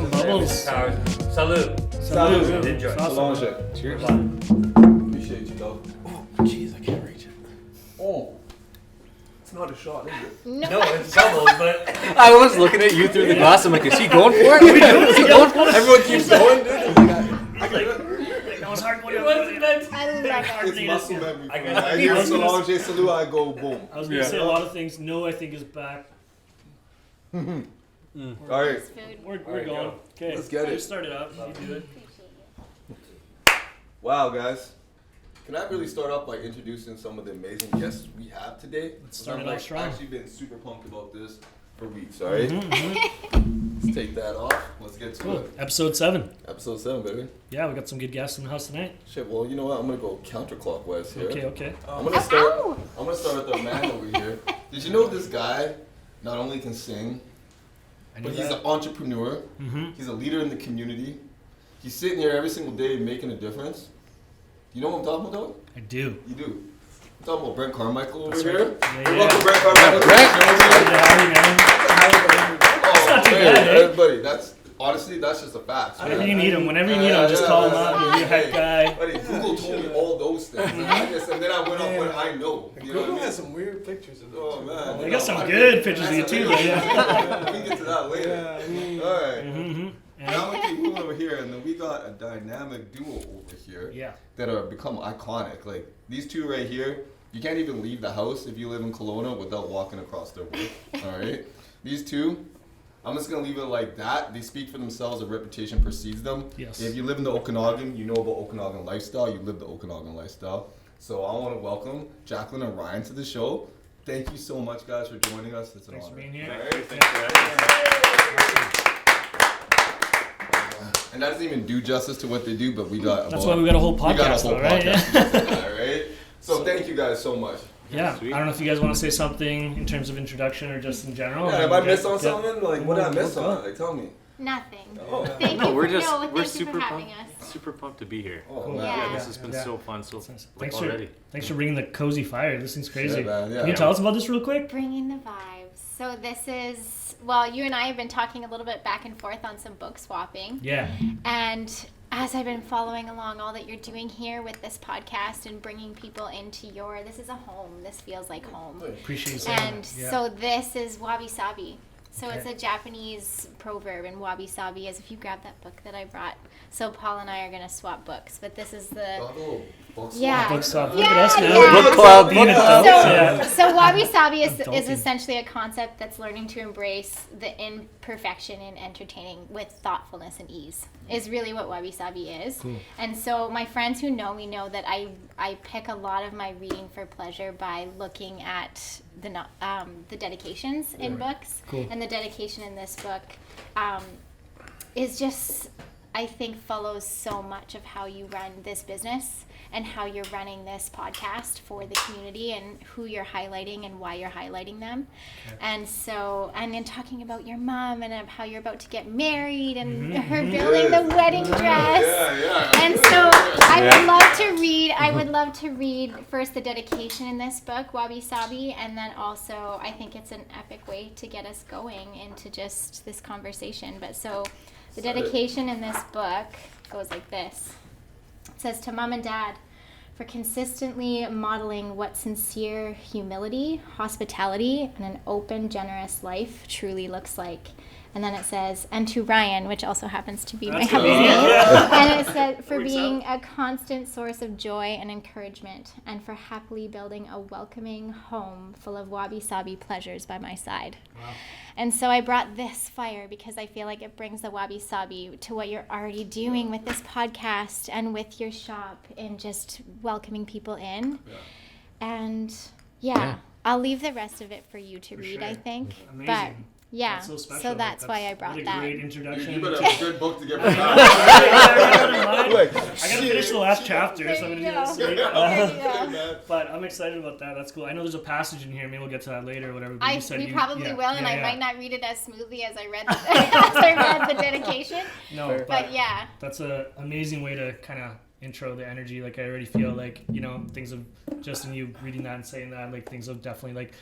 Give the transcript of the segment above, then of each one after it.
some bubbles. Salute. Salute. Enjoy. Awesome. Cheers. Appreciate you, dog. Oh, jeez, I can't reach it. Oh. It's not a shot, is it? No, it's bubbles, but I was looking at you through the glass. I'm like, is he going for it? Is he going for it? Everyone keeps going, dude. That was hard going it wasn't meant. I love it. It's muscle memory. I When got I it. hear Solange salute, I go boom. I was going to say a lot of things. No, I think is back. All right. It's food. We're Alright, going. go. Okay. Let's get it. You start it up. You do it. Wow, guys. Can I really start off by introducing some of the amazing guests we have today? Let's start it I've off strong. actually been super pumped about this for weeks, all right? Mm-hmm. Let's take that off. Let's get to Cool. it. Episode 7. Episode 7, baby. Yeah, we got some good guests in the house tonight. Shit, well, you know what? I'm going to go counterclockwise here. Okay. I'm gonna start with the man over here. Did you know this guy not only can sing, I but knew he's that. an entrepreneur. Mm-hmm. He's a leader in the community. He's sitting here every single day making a difference. You know what I'm talking about? I do. You do. I'm talking about Brent Carmichael over That's here. right. Yeah. Welcome, Brent Carmichael. That's not too bad, eh? Everybody, that's just a fact. Whenever you need him, just call him up. You're a heck guy. Buddy, Google told me all those things, and then I went off what I know. You know what I mean? has some weird pictures of Oh man, They got some good pictures of you too. Yeah. We can get to that later. All right. Mm-hmm. Now we can move over here, and then we got a dynamic duo over here Yeah. that are become iconic. Like these two right here, you can't even leave the house if you live in Kelowna without walking across their work. All right, these two, I'm just gonna leave it like that. They speak for themselves. A reputation precedes them. Yes. If you live in the Okanagan, you know about Okanagan Lifestyle. You live the Okanagan Lifestyle. So I want to welcome Jaclyn and Ryan to the show. Thank you so much, guys, for joining us. It's an Thanks for honor. being here. All right. Thanks for having us. And that doesn't even do justice to what they do, but we got. That's why we got a whole podcast, though, right? Yeah. All right. So thank you guys so much. Yeah. Sweet. I don't know if you guys want to say something in terms of introduction or just in general. Yeah, have I missed on something? Like, what did I miss on? Like, tell me. Nothing. Oh, Thank No, you we're for, just no, we're thank you super for having pumped, us. super pumped to be here. Oh, Cool. man. Yeah. This has been so fun. So like Thanks already. for bringing the cozy fire. This thing's crazy. Yeah, man, yeah. Can you tell us about this real quick? Bringing the vibes. So this is, well, you and I have been talking a little bit back and forth on some book swapping. Yeah. And as I've been following along all that you're doing here with this podcast and bringing people into this is a home. This feels like home. Appreciate you saying And that. Yeah. so this is wabi sabi. So Okay. it's a Japanese proverb, and wabi sabi is, if you grab that book that I brought. So Paul and I are going to swap books, but this is the... Oh, books. Yeah. Book swap. Look Yeah, at us now. yeah. Book club, Being book club. adults, So, yeah. so wabi sabi is Adulting. essentially a concept that's learning to embrace the imperfection in entertaining with thoughtfulness and ease is really what wabi sabi is. Cool. And so my friends who know me know that I pick a lot of my reading for pleasure by looking at the dedications in books. Cool. And the dedication in this book is just, I think, follows so much of how you run this business and how you're running this podcast for the community and who you're highlighting and why you're highlighting them. Okay. And so, and then talking about your mom and how you're about to get married and Mhm, her mhm. building the wedding dress. Yeah. And so I would love to read first the dedication in this book, Wabi Sabi, and then also I think it's an epic way to get us going into just this conversation. But so the dedication in this book goes like this. It says, to Mom and Dad, for consistently modeling what sincere humility, hospitality, and an open, generous life truly looks like. And then it says, and to Ryan, which also happens to be my That's hubby's good. name. Yeah. And it said, for Works being a constant source of joy and encouragement, and for happily building a welcoming home full of wabi-sabi pleasures by my side. Wow. And so I brought this fire because I feel like it brings the wabi-sabi to what you're already doing with this podcast and with your shop and just welcoming people in. Yeah. And Yeah. I'll leave the rest of it for you to For read, sure. I think. Amazing. But yeah, That's so special. that's why I brought what a that. great introduction. You better have a good book to get me back. I gotta finish the last chapter, so I'm gonna do this. There you go. But I'm excited about that. That's cool. I know there's a passage in here. Maybe we'll get to that later or whatever. But you said We you, probably yeah, will, and yeah, I yeah. might not read it as smoothly as I read the, as I read the dedication. No, But yeah, that's an amazing way to kind of intro the energy. Like I already feel like, you know, things have just in you reading that and saying that, like things have definitely like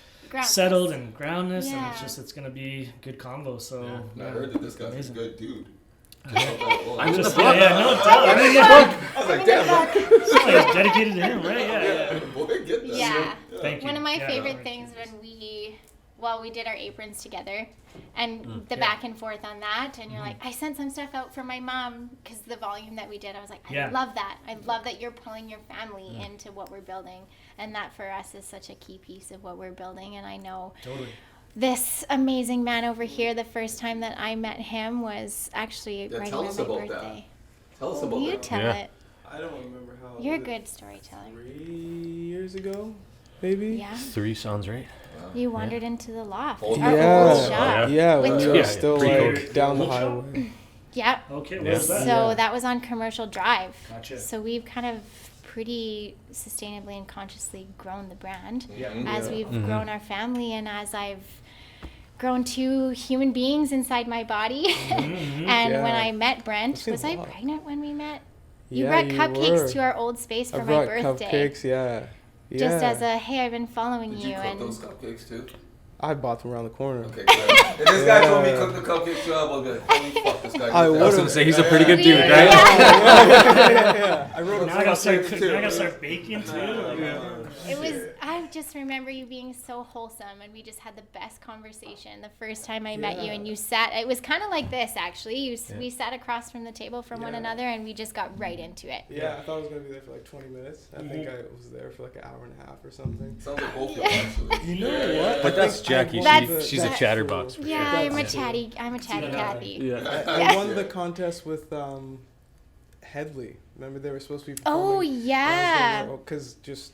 settled and groundness, and Yeah. it's gonna be a good combo. So I heard that this guy's amazing. a good dude. I'm in the Just, book. yeah, no, tell him. I was like, damn, It's dedicated to him, right? Yeah. boy, get that. Yeah. Thank you. One of my Yeah, favorite no, things when we did our aprons together and the yeah. back and forth on that, and you're like, I sent some stuff out for my mom because the volume that we did, I was like, I love that. I love that you're pulling your family into what we're building, and that for us is such a key piece of what we're building. And I know Totally. this amazing man over here, the first time that I met him was actually right tell around us my about that. birthday. Tell us about You that. tell Yeah. it. I don't remember how. You're a was it good storyteller. 3 years ago, maybe. Yeah. 3 sounds right. You wandered into the loft. Old Our Yeah. old shop. Yeah, when With we were Yeah, still pre-COVID. like down the Old shop? highway. Yeah. Okay, Yeah. what's that? So that was on Commercial Drive. Gotcha. So we've kind of pretty sustainably and consciously grown the brand Yeah. as we've grown our family, and as I've grown 2 human beings inside my body. And Yeah. when I met Brent, I've seen was a I lot. pregnant when we met? You Yeah, brought you cupcakes were. to our old space for I my brought birthday. cupcakes, yeah. Just Yeah. as a, hey, I've been following Did you. you cook And those cupcakes too? I bought them around the corner. Okay, great. If this guy told me Yeah. cook the cupcakes too, I would be like, holy fuck, this guy. I did that. would've- I was gonna say he's a pretty good We- dude, yeah. right? Yeah. I wrote Now I gotta start Cupcakes cooking. too. Now I gotta start baking too. Like, It was, I just remember you being so wholesome, and we just had the best conversation the first time I met you, Yeah. and you sat, it was kind of like this actually. We sat across from the table from one Yeah. another, and we just got right into it. Yeah, I thought I was gonna be there for like 20 minutes. I think I was there for like an hour and a half or something. Sounds like both of you actually. You know what? But that's Jackie. That's- She's a that's- chatterbox. For Yeah, sure. I'm a chatty Cathy. Yeah. I won the contest with Headley. Remember they were supposed to be. Oh yeah. Because just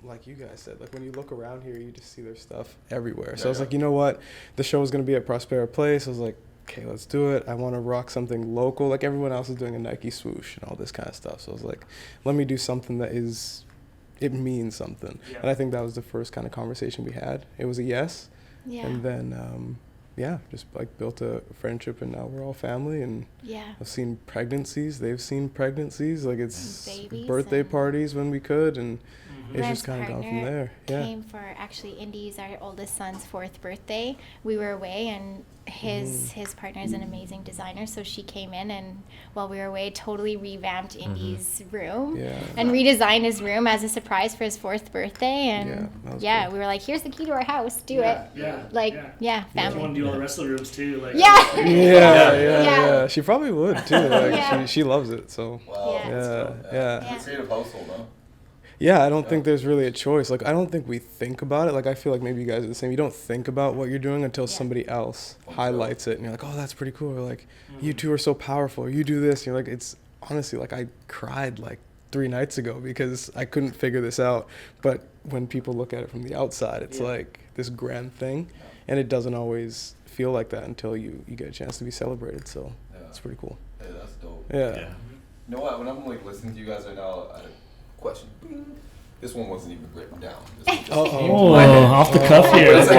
like you guys said, like when you look around here, you just see their stuff everywhere. So I was like, you know what? The show was gonna be at Prospera Place. I was like, okay, let's do it. I want to rock something local. Like everyone else is doing a Nike swoosh and all this kind of stuff. So I was like, let me do something that it means something. Yeah. And I think that was the first kind of conversation we had. It was a yes. Yeah. And then, just like built a friendship, and now we're all family. And Yeah. I've seen pregnancies. They've seen pregnancies. Like it's Babies birthday and- parties when we could, and it's Brent's just kind of gone from partner there. Yeah. Came for actually Indy's, our oldest son's 4th birthday. We were away, and his partner is an amazing designer, so she came in, and while we were away, totally revamped Indy's room Yeah. and redesigned his room as a surprise for his 4th birthday. Yeah, And that was yeah, cool. we were like, here's the key to our house, do Yeah, it. yeah, Like, yeah. yeah, If you want family. to do all the rest of the rooms too, like Yeah. Yeah. She probably would too. Like Yeah. she loves it. So Wow. Yeah. that's Yeah, dope. yeah. It's a creative household, huh? yeah, I don't think there's really a choice. Like I don't think we think about it. Like I feel like maybe you guys are the same. You don't think about what you're doing until somebody else highlights it, and you're like, oh, that's pretty cool. Or like, you two are so powerful. Or, you do this. And you're like, it's honestly like I cried like 3 nights ago because I couldn't figure this out. But when people look at it from the outside, it's like this grand thing, and it doesn't always feel like that until you get a chance to be celebrated. So Yeah. it's pretty cool. Yeah, that's dope. Yeah. Yeah. You know what? When I'm like listening to you guys right now, I had a question. This one wasn't even written down. This was just Oh, off the cuff here. But That's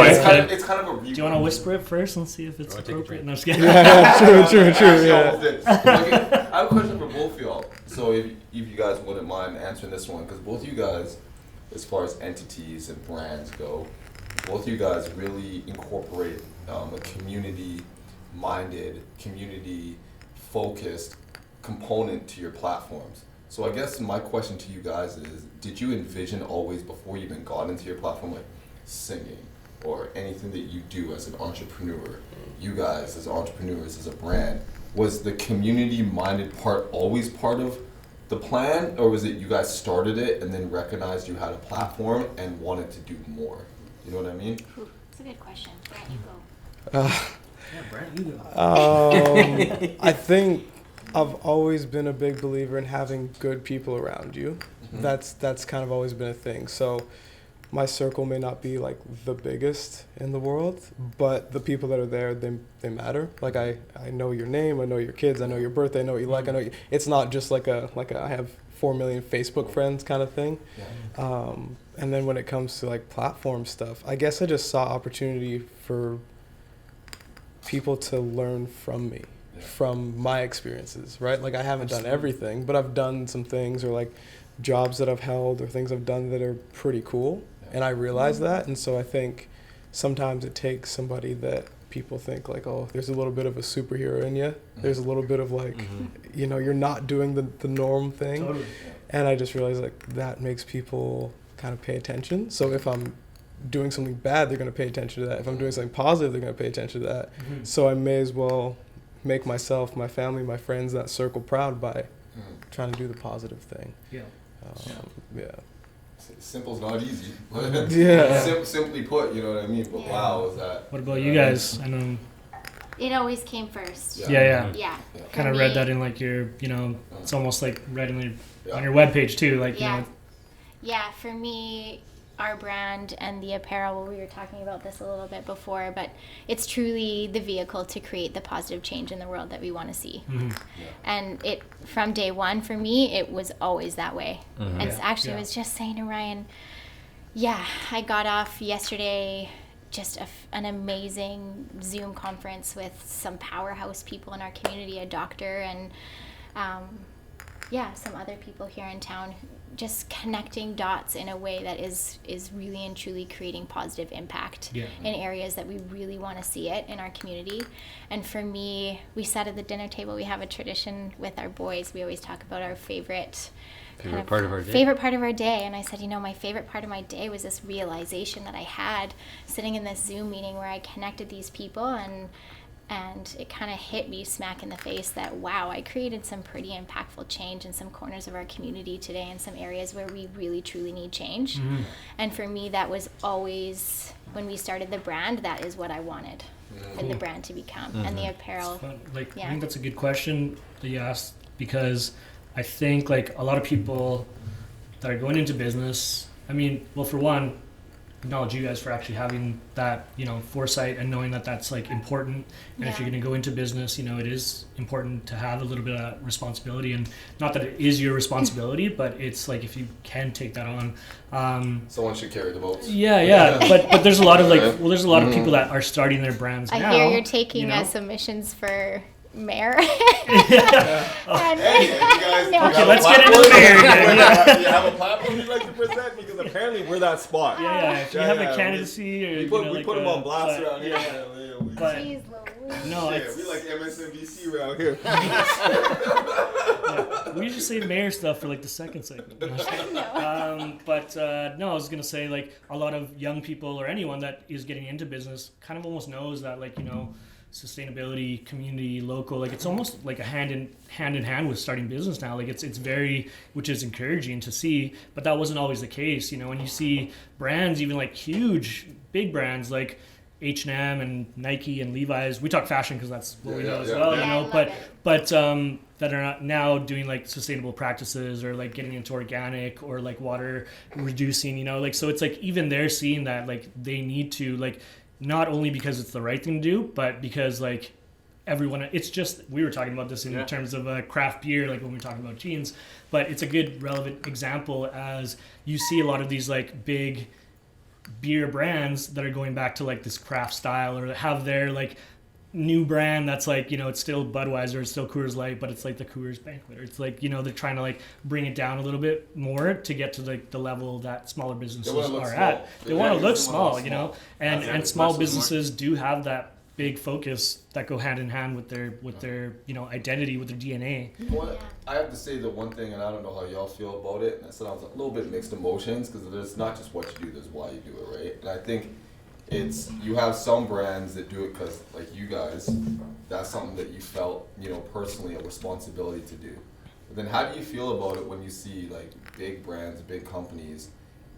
it's good. kind of a Do you want to whisper it first and see if it's Or take a appropriate? drink. No, I'm just kidding. True. Yeah. Okay, I have a question for both of y'all. So if you guys wouldn't mind answering this one, because both of you guys, as far as entities and brands go, both of you guys really incorporate a community-minded, community-focused component to your platforms. So I guess my question to you guys is, did you envision always before you even got into your platform, like singing or anything that you do as an entrepreneur, you guys as entrepreneurs, as a brand, was the community-minded part always part of the plan, or was it you guys started it and then recognized you had a platform and wanted to do more? You know what I mean? Ooh, that's a good question. Brent, you go. Yeah, Brent, you go. I think I've always been a big believer in having good people around you. That's kind of always been a thing. So my circle may not be like the biggest in the world, but the people that are there, they matter. Like I know your name, I know your kids, I know your birthday, I know what you like, I know you, it's not just like a I have 4 million Facebook friends kind of thing. Yeah. And then when it comes to like platform stuff, I guess I just saw opportunity for people to learn from me, from my experiences, right? Like I haven't done everything, but I've done some things, or like jobs that I've held or things I've done that are pretty cool. And I realize that. And so I think sometimes it takes somebody that people think like, oh, there's a little bit of a superhero in you. There's a little bit of like, you know, you're not doing the norm thing. Totally. And I just realized like that makes people kind of pay attention. So if I'm doing something bad, they're going to pay attention to that. If I'm doing something positive, they're going to pay attention to that. So I may as well make myself, my family, my friends, that circle proud by trying to do the positive thing. Yeah. Yeah. Simple's not easy. Yeah. Simply put, you know what I mean? But wow, is that... What about you guys? I know. It always came first. Yeah. Yeah. Kind of For read me- that in like your, you know, it's almost like right on your webpage too. Like, you know. Yeah, for me, our brand and the apparel, we were talking about this a little bit before, but it's truly the vehicle to create the positive change in the world that we want to see. And it, from day one, for me, it was always that way. And actually, I was just saying to Ryan, I got off yesterday just an amazing Zoom conference with some powerhouse people in our community, a doctor and some other people here in town, just connecting dots in a way that is really and truly creating positive impact in areas that we really want to see it in our community. And for me, we sat at the dinner table. We have a tradition with our boys. We always talk about our favorite part of our day. And I said, you know, my favorite part of my day was this realization that I had sitting in this Zoom meeting where I connected these people, and it kind of hit me smack in the face that, wow, I created some pretty impactful change in some corners of our community today, in some areas where we really, truly need change. And for me, that was always, when we started the brand, that is what I wanted in the brand to become. And the apparel. I think that's a good question that you asked, because I think like a lot of people that are going into business, I mean, well, for one, acknowledge you guys for actually having that, you know, foresight and knowing that that's like important. And if you're going to go into business, you know, it is important to have a little bit of responsibility, and not that it is your responsibility, but it's like if you can take that on. Someone should carry the boats. But there's a lot of there's a lot of people that are starting their brands now. I hear you're taking submissions for mayor. Okay, let's get into mayor again. Do you have a platform you'd like to present? Because apparently we're that spot. If you have a candidacy, or we put them on blast around here. Jeez Louise. We like MSNBC around here. We usually say mayor stuff for like the second segment. I was gonna say like a lot of young people or anyone that is getting into business kind of almost knows that, like, you know, sustainability, community, local, like it's almost like a hand in hand with starting business now. Like it's very, which is encouraging to see, but that wasn't always the case, you know. When you see brands, even like huge big brands like H&M and Nike and Levi's, we talk fashion because that's what we know as well, you know, but that are not now doing like sustainable practices or like getting into organic or like water reducing, you know, like, so it's like even they're seeing that like they need to, like, not only because it's the right thing to do, but because like everyone, it's just, we were talking about this in terms of craft beer, like when we were talking about jeans, but it's a good relevant example as you see a lot of these like big beer brands that are going back to like this craft style, or have their like new brand that's like, you know, it's still Budweiser, it's still Coors Light, but it's like the Coors Banquet, or it's like, you know, they're trying to like bring it down a little bit more to get to like the level that smaller businesses are at. They want to look small, you know, and small businesses do have that big focus that go hand in hand with their you know, identity, with their DNA. Well, I have to say the one thing, and I don't know how y'all feel about it, and I said I was a little bit mixed emotions, because there's not just what you do, there's why you do it, right? And I think it's, you have some brands that do it because, like you guys, that's something that you felt, you know, personally a responsibility to do. But then how do you feel about it when you see like big brands, big companies,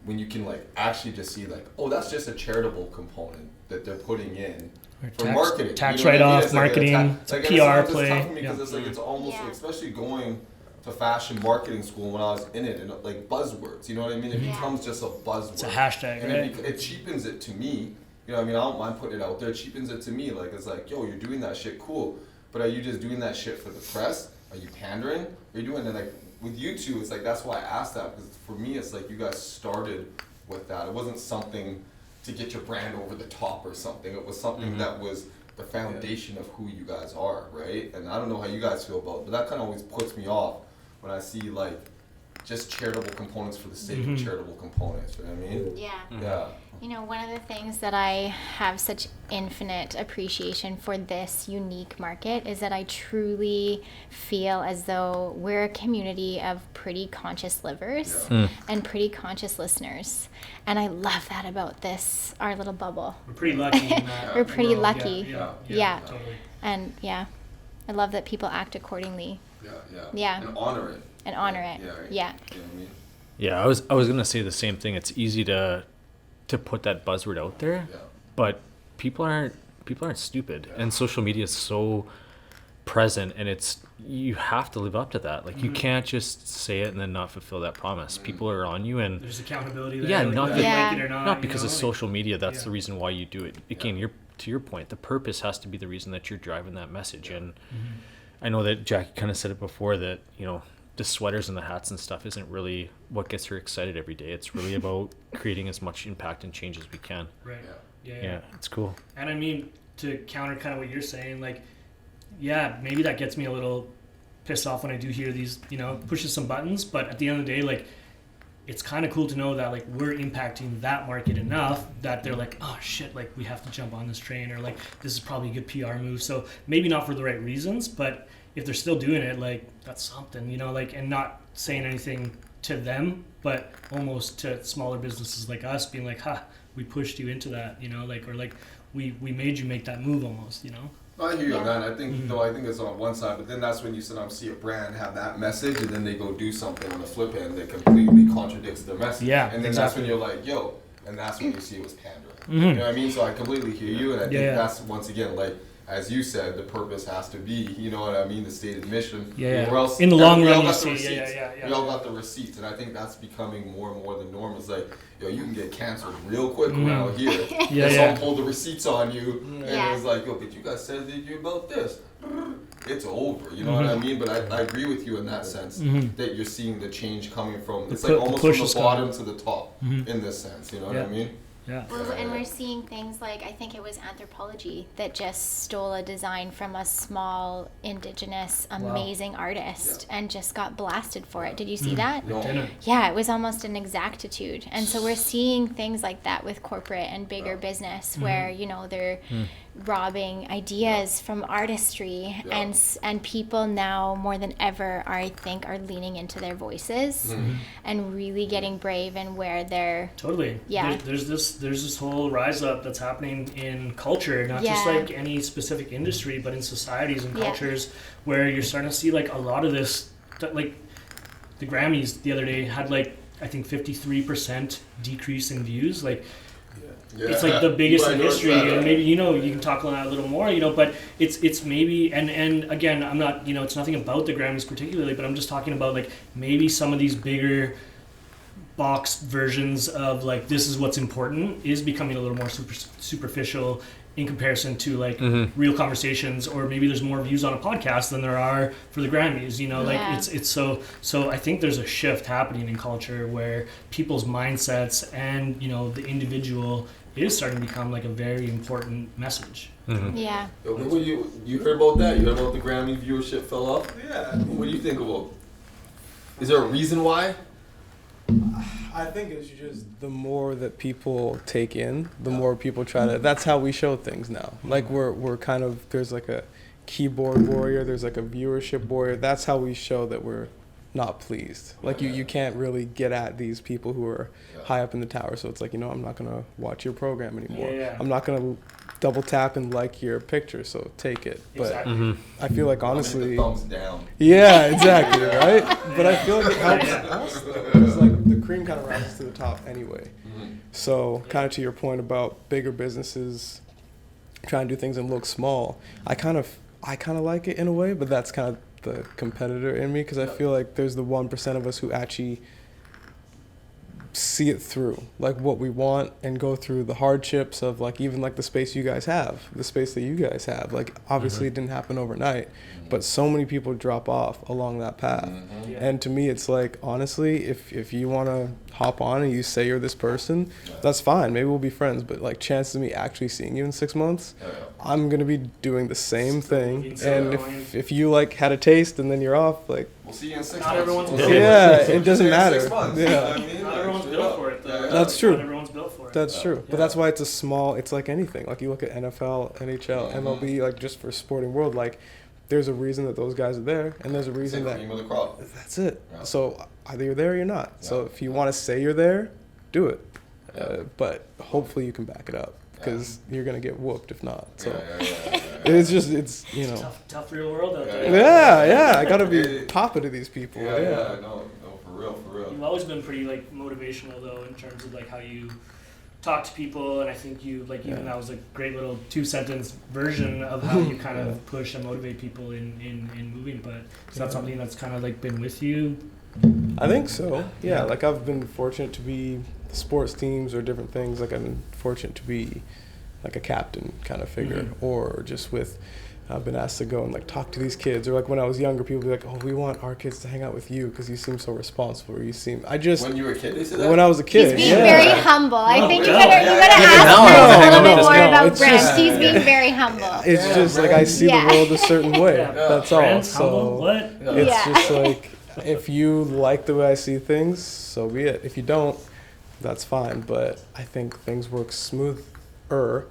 when you can like actually just see like, oh, that's just a charitable component that they're putting in for marketing, tax you know write-off, like marketing, like PR it's play. Tough for me because it's like, it's almost like, especially going to fashion marketing school when I was in it, and like buzzwords, you know what I mean? It becomes just a buzzword. It's a hashtag, and right? it cheapens it to me. You know what I mean? I don't mind putting it out there. It cheapens it to me. Like, it's like, yo, you're doing that shit, cool. But are you just doing that shit for the press? Are you pandering? Are you doing it like, with you two, it's like, that's why I asked that, because for me, it's like you guys started with that. It wasn't something to get your brand over the top or something. It was something that was the foundation of who you guys are, right? And I don't know how you guys feel about it, but that kind of always puts me off when I see like just charitable components for the sake of charitable components. You know what I mean? Yeah. Yeah. You know, one of the things that I have such infinite appreciation for this unique market is that I truly feel as though we're a community of pretty conscious livers and pretty conscious listeners. And I love that about this, our little bubble. We're pretty lucky in that We're pretty world. lucky. Yeah. Totally. And yeah, I love that people act accordingly. Yeah. And honor it. And honor it. Yeah. Right. Yeah. You know what I mean? Yeah, I was gonna say the same thing. It's easy to put that buzzword out there, but people aren't stupid, and social media is so present, and you have to live up to that. Like you can't just say it and then not fulfill that promise. People are on you, and There's accountability there. Yeah, like, not whether you Yeah. like it or not. not because you of know, social media. That's yeah. the reason why you do it. Again, to your point, the purpose has to be the reason that you're driving that message. And I know that Jackie kind of said it before that, you know, the sweaters and the hats and stuff isn't really what gets her excited every day. It's really about creating as much impact and change as we can. Right. Yeah. Yeah, it's cool. And I mean, to counter kind of what you're saying, like, yeah, maybe that gets me a little pissed off when I do hear these, you know, pushes some buttons. But at the end of the day, like, it's kind of cool to know that, like, we're impacting that market enough that they're like, oh shit, like, we have to jump on this train, or like, this is probably a good PR move. So maybe not for the right reasons, but if they're still doing it, like, that's something, you know, like, and not saying anything to them, but almost to smaller businesses like us being like, we pushed you into that, you know, like, or like, we made you make that move almost, you know? I hear you on that. I think I think it's on one side, but then that's when you sometimes see a brand have that message, and then they go do something on the flip end that completely contradicts their message. Yeah, and then that's when you're like, yo, and that's when you see it was pandering. You know what I mean? So I completely hear you, and I think that's, once again, like, as you said, the purpose has to be, you know what I mean, the stated mission. Yeah. Or else In the long we all run, you got the see, receipts. yeah. We all got the receipts, and I think that's becoming more and more the norm. It's like, yo, you can get canceled real quick around here. Someone pulled the receipts on you, and it was like, yo, but you guys said that you about this. It's over, you know what I mean? But I agree with you in that sense, that you're seeing the change coming from, it's like almost from the bottom to the top, in this sense, you know what I mean? Yeah. Well, and we're seeing things like, I think it was Anthropology that just stole a design from a small indigenous amazing artist and just got blasted for it. Did you see that? No. Yeah, it was almost an exactitude. And so we're seeing things like that with corporate and bigger business where, you know, they're robbing ideas from artistry, and people now more than ever I think are leaning into their voices and really getting brave and where they're Totally. Yeah. There's this whole rise up that's happening in culture, not just like any specific industry, but in societies and cultures where you're starting to see like a lot of this, like the Grammys the other day had like, I think 53% decrease in views. Like, it's like the biggest in history, and maybe, you know, you can talk on that a little more, you know, but it's maybe, and again, I'm not, you know, it's nothing about the Grammys particularly, but I'm just talking about like maybe some of these bigger box versions of like, this is what's important, is becoming a little more superficial in comparison to like real conversations, or maybe there's more views on a podcast than there are for the Grammys, you know, like it's so I think there's a shift happening in culture where people's mindsets and, you know, the individual is starting to become like a very important message. Yeah. Yo, what were you heard about that? You heard about the Grammy viewership fell off? Yeah. What do you think about? Is there a reason why? I think it's just the more that people take in, the more people try to. That's how we show things now. Like we're kind of, there's like a keyboard warrior, there's like a viewership warrior. That's how we show that we're not pleased. Like you can't really get at these people who are high up in the tower. So it's like, you know, I'm not gonna watch your program anymore. I'm not gonna double tap and like your picture, so take it. But I feel like honestly, thumbs down. Yeah, exactly, right? But I feel like it helps us because like the cream kind of rises to the top anyway. So kind of to your point about bigger businesses trying to do things and look small, I kind of like it in a way, but that's kind of the competitor in me, because I feel like there's the 1% of us who actually see it through, like what we want, and go through the hardships of like even like the space you guys have, the space that you guys have. Like obviously it didn't happen overnight, but so many people drop off along that path. Yeah. And to me, it's like, honestly, if you want to hop on and you say you're this person, that's fine. Maybe we'll be friends. But like chances of me actually seeing you in 6 months, I'm gonna be doing the same thing. And if you like had a taste and then you're off, like, We'll see you in 6 Not months. everyone's We'll built see you in yeah, six- it doesn't see you in matter. 6 months, Yeah. you know what I mean? Not Like, everyone's straight built up. for it, though. Yeah, That's yeah. true. Not everyone's built for it. That's true. Yeah. But that's why it's a small, it's like anything. Like you look at NFL, NHL, MLB, like just for sporting world, like there's a reason that those guys are there, and there's a It's reason the that cream of the crop. that's it. Yeah. So either you're there or you're not. So Yeah. if you want to say you're there, do it. Yeah. But hopefully you can back it up, because you're gonna get whooped if not. So Yeah. it's just, it's, you know. Tough real world out Yeah, there. Yeah, I gotta be It- popping to these people. Yeah, no, for real. You've always been pretty like motivational though, in terms of like how you talk to people, and I think you like even that was a great little 2-sentence version of how you kind of push and motivate people in moving. But is that something that's kind of like been with you? I think so. Yeah, like I've been fortunate to be sports teams or different things. Like I've been fortunate to be like a captain kind of figure, or just with. I've been asked to go and like talk to these kids, or like when I was younger, people would be like, "Oh, we want our kids to hang out with you because you seem so responsible." Or you seem. I just When you were a kid, they said that? when I was a He's kid. being yeah. very humble. I think you yeah. gotta Even ask now, Brent I a hang little out bit with more this guy. about It's Brent. just- He's being very humble. It's Yeah, just like I see Yeah. the world a certain way. Yeah. That's all. Friends, humble, So what? it's Yeah. just like if you like the way I see things, so be it. If you don't, that's fine. But I think things work smoother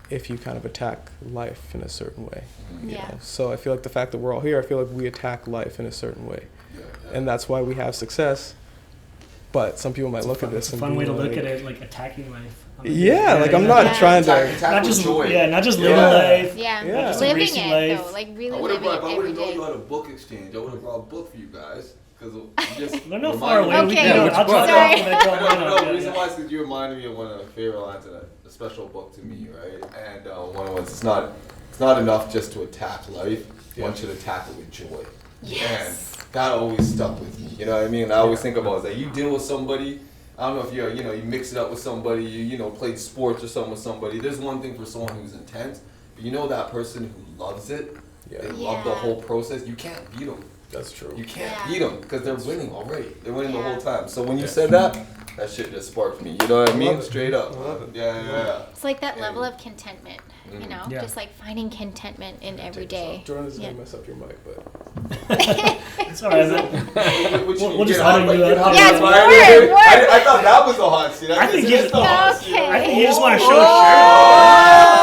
if you kind of attack life in a certain way. You Yeah. know? So I feel like the fact that we're all here, I feel like we attack life in a certain way, and that's why we have success. But some people might look at this It's a and fun be way to look like, at it, like attacking life. Yeah, like I'm not Yeah. trying to. Attack Not with just joy. not just Yeah. living life. Yeah, Yeah. Just living embracing it life. though, like I really would have living it brought, I every would have known day. you had a book exchange. I would have brought a book for you guys. Because you just They're not reminded far me- away. We Okay. can Yeah, go. which I'll book? drop it Sorry. off and then drop mine No, off. the Yeah, reason yeah. why is because you reminded me of one of the favorite lines in a special book to me, right? And one was, it's not enough just to attack life. One should attack it with joy. And that always stuck with me. You know what I mean? I always think about it. Like you deal with somebody. I don't know if you mix it up with somebody. You played sports or something with somebody. There's one thing for someone who's intense, but you know that person who loves it. Yeah. They love the Yeah. whole process. You can't beat them. That's true. You can't Yeah. beat them because they're winning already. They're winning the Yeah. whole time. So when you said that shit just sparked me. You know what I mean? it. Straight up. I love it. Yeah. It's like that Yeah. level of contentment, you know, Yeah. just like finding contentment in every day. Jordan is Yeah. gonna mess up your mic, but It's alright. We'll just auto you up. Yeah, it's I word. I thought that was the hot seat. I think it's he's- the hot seat. Okay. I think you just want to show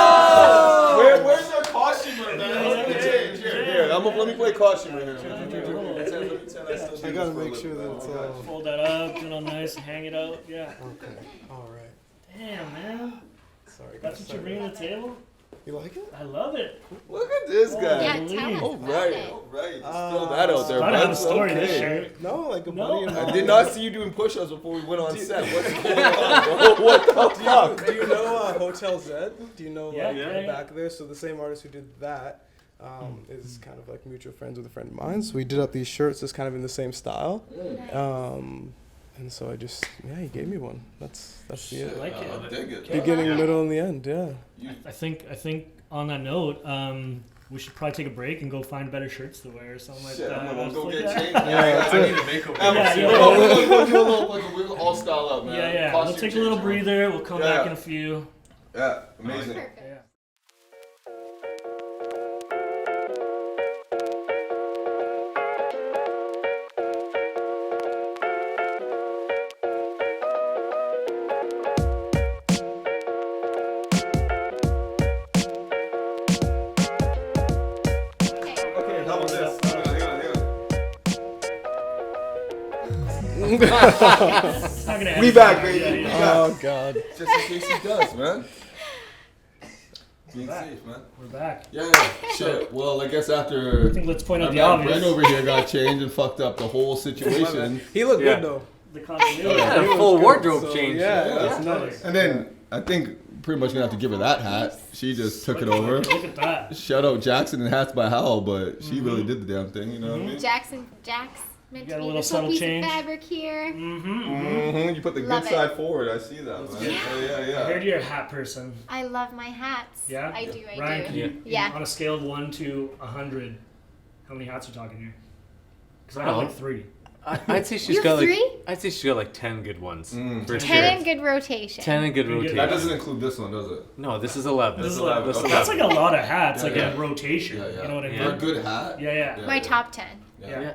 a Where's our costumer, man? Here, let me play costumer here. I gotta make sure that it's shirt. all. Fold that up, do it all nice, hang it out. Yeah. Okay. All right. Damn, man. Sorry. That's what you bring to the table? You like it? I love it. Look at this Oh, guy. Yeah, Believe. tell us All about right, it. all right. Just throw that out there, Gotta have a bud. story, this Okay. shirt. No, like a No. buddy of I mine. did not see you doing push-ups before we went on set. What's going on, bro? What the fuck? Do you know Hotel Z? Do you know Yeah, like yeah, the yeah. back there? So the same artist who did that is kind of like mutual friends with a friend of mine. So we did up these shirts that's kind of in the same style. And so I just he gave me one. That's the I like it. I dig it. beginning, middle, and the end. Yeah. I think on that note, we should probably take a break and go find better shirts to wear or something like Shit, that. I'm gonna go Like get that. changed. that's I it. need a makeover. Yeah, yeah. We'll do a little, we'll all style up, man. Yeah. We'll Costume take a little change, breather. We'll come Yeah. back in a few. Yeah, amazing. Perfect. Yeah. Okay, how about this? It's not gonna We end. back, baby. Yeah, We yeah. back. Oh God. Just in case he does, man. Being safe, man. We're back. Yeah, shit. Well, I guess after I think let's point our out the man obvious. Brent over here got changed and fucked up the whole situation. He looked Yeah. good though. The continuity. Yeah, He was full good, wardrobe so, change. Yeah, Yeah. that's nice. And then I think pretty much gonna have to give her that hat. She just took it Look over. at that. Shout out Jackson and Hats by Howell, but she really did the damn thing, you know what I mean? Jax, Meant got to a be little this little subtle piece change. of fabric here. You put the Love good it. side forward. I see that, man. Yeah. Yeah. I heard you're a hat person. I love my hats. Yeah? I do. I Ryan, do. can you, Yeah. on a scale of 1 to 100, how many hats are talking here? Because I have Oh. like 3. I'd say You she's have got like 3? I'd say she's got like 10 good ones. For 10 sure. in good rotation. 10 in good Good. rotation. That doesn't include this one, does it? No, this is 11. This is eleven. like, Okay. that's like a lot of hats, Yeah, like yeah. in rotation. Yeah. You know what I mean? For a good hat. Yeah. My top 10. Yeah. Yeah.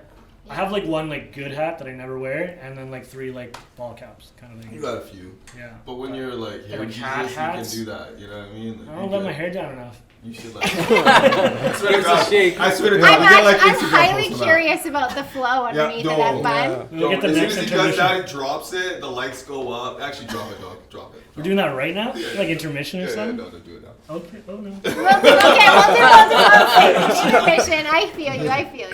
I have like 1 like good hat that I never wear, and then like 3 like ball caps kind of You thing. got a few. Yeah. But when you're like hair like hat Jesus, you can hats? do that. You know what I mean? Like, I you don't let can- my hair down enough. You should like. I swear to Gives a God. shake. I swear to I'm, God. We get like I'm Instagram highly posts on that. curious about the flow underneath no, of that bun. yeah. We'll get the as next soon as he does intermission. that, it drops it. The lights go up. Actually, drop it, dog. Drop it. We're doing that right now? Like intermission or Yeah, something? no, don't do it now. Okay. Oh no. We'll do intermission. I feel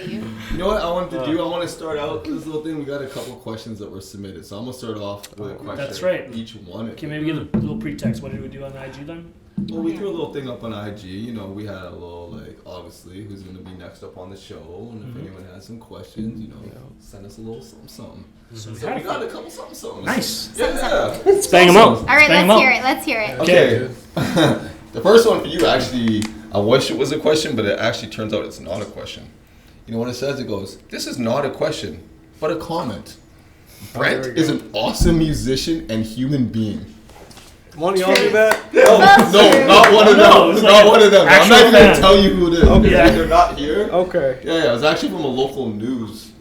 you. You know what I wanted to do? I want to start out this little thing. We got a couple questions that were submitted, so I'm gonna start off with a question. That's right. Each one. Okay, maybe give a little pretext. What did we do on the IG then? Well, we threw a little thing up on IG. You know, we had a little like obviously who's gonna be next up on the show, and if anyone has some questions, you know, send us a little something. So So we got a couple something. Nice. Yeah. Let's bang them out. All right, Bang 'em let's out. hear it. Let's hear it. Okay. The first one for you, actually, I wish it was a question, but it actually turns out it's not a question. You know what it says? It goes, "This is not a question, but a comment. Brent there we is go. an awesome musician and human being." Want y'all do that? No, not one of No, them. it's Not like one of them. I'm actual not even gonna fan. tell you who it is. Okay. because they're not here. Okay. Yeah, it was actually from a local news.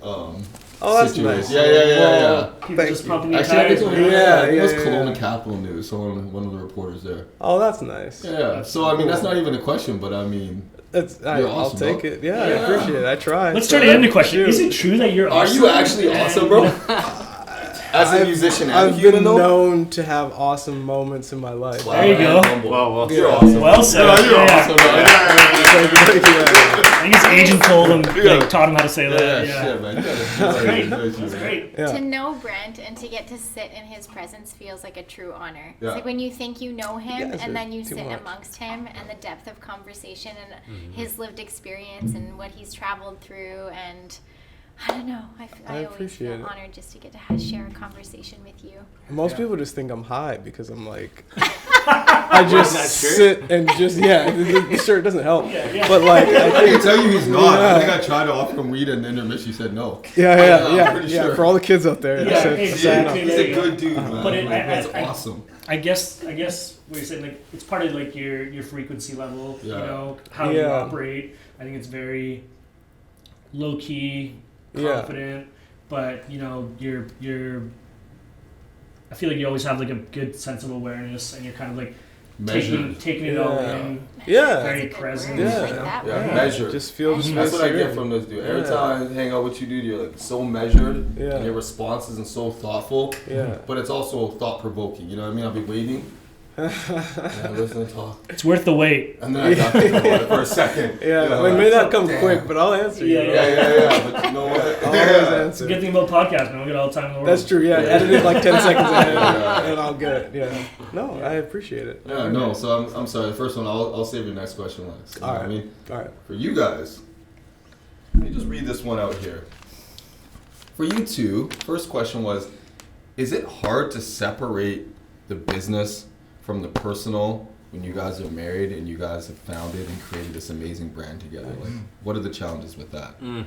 Oh, that's situation. nice. Yeah. People Thank just you. pumping the Actually, I think tires. it was, man. Yeah, I think it was yeah, Kelowna yeah. Capital News. So one of the reporters there. Oh, that's nice. Yeah. So I mean, that's not even a question, but I mean, I'll awesome, take bro. it. Yeah, I Yeah. appreciate it. I try. Let's So, turn it into a question. shoot. Is it true that you're are awesome? you actually awesome, bro? As a musician and a I've human, been though. known to have awesome moments in my life. There you go. Well, You're awesome. Well said. Yeah, you're Yeah. awesome, man. Yeah. I think his agent told him, like, taught him how to say Yeah, that. shit, man. That's great. That's great. Yeah. To know Brent and to get to sit in his presence feels like a true honor. Yeah. It's like when you think you know him Yes, and then you too sit much. amongst him and the depth of conversation and his lived experience and what he's traveled through and I don't know. I always appreciate feel it. honored just to get to share a conversation with you. Most people just think I'm high because I'm like, I just sit and just the shirt doesn't help. Yeah. But like, I I can think, tell you he's not. Yeah. I think I tried to offer him weed and intermission. He said no. I'm I'm pretty pretty sure. sure. For all the kids out there, Yeah, sit- exactly. sign up. He's There a you go. good dude, man. But it- Like, that's I- awesome. I guess what you're saying, like, it's part of like your frequency level, you Yeah. know, how you Yeah. operate. I think it's very low key, Yeah. confident, but you know, you're. I feel like you always have like a good sense of awareness, and you're kind of like Measured. taking it all Yeah. in. Yeah. Very That's a good present. word. Yeah. I like that Yeah. word. Measured. Just feel the That's space what I you're get in. from this dude. Every Yeah. time I hang out with you, dude, you're like so measured, Yeah. and your responses and so thoughtful. Yeah. But it's also thought provoking. You know what I mean? I'll be waiting, and I listen to talk, It's worth the wait. and then I got to think about it for a second. Yeah. You know, It may like, not come damn. quick, but I'll answer you. Yeah, Yeah. But you know what? I'll always It's a answer. good thing about podcasts, man. We got all the time in the world. That's true. Yeah. Yeah. Edit it like 10 seconds ahead, Yeah. and I'll get it. Yeah. No, I appreciate it. Yeah, no. So I'm sorry. The first one, I'll save your next question last. You know what I mean? All right. For you guys, let me just read this one out here. For you two, first question was, is it hard to separate the business from the personal when you guys are married and you guys have founded and created this amazing brand together? Like, what are the challenges with that? Oh,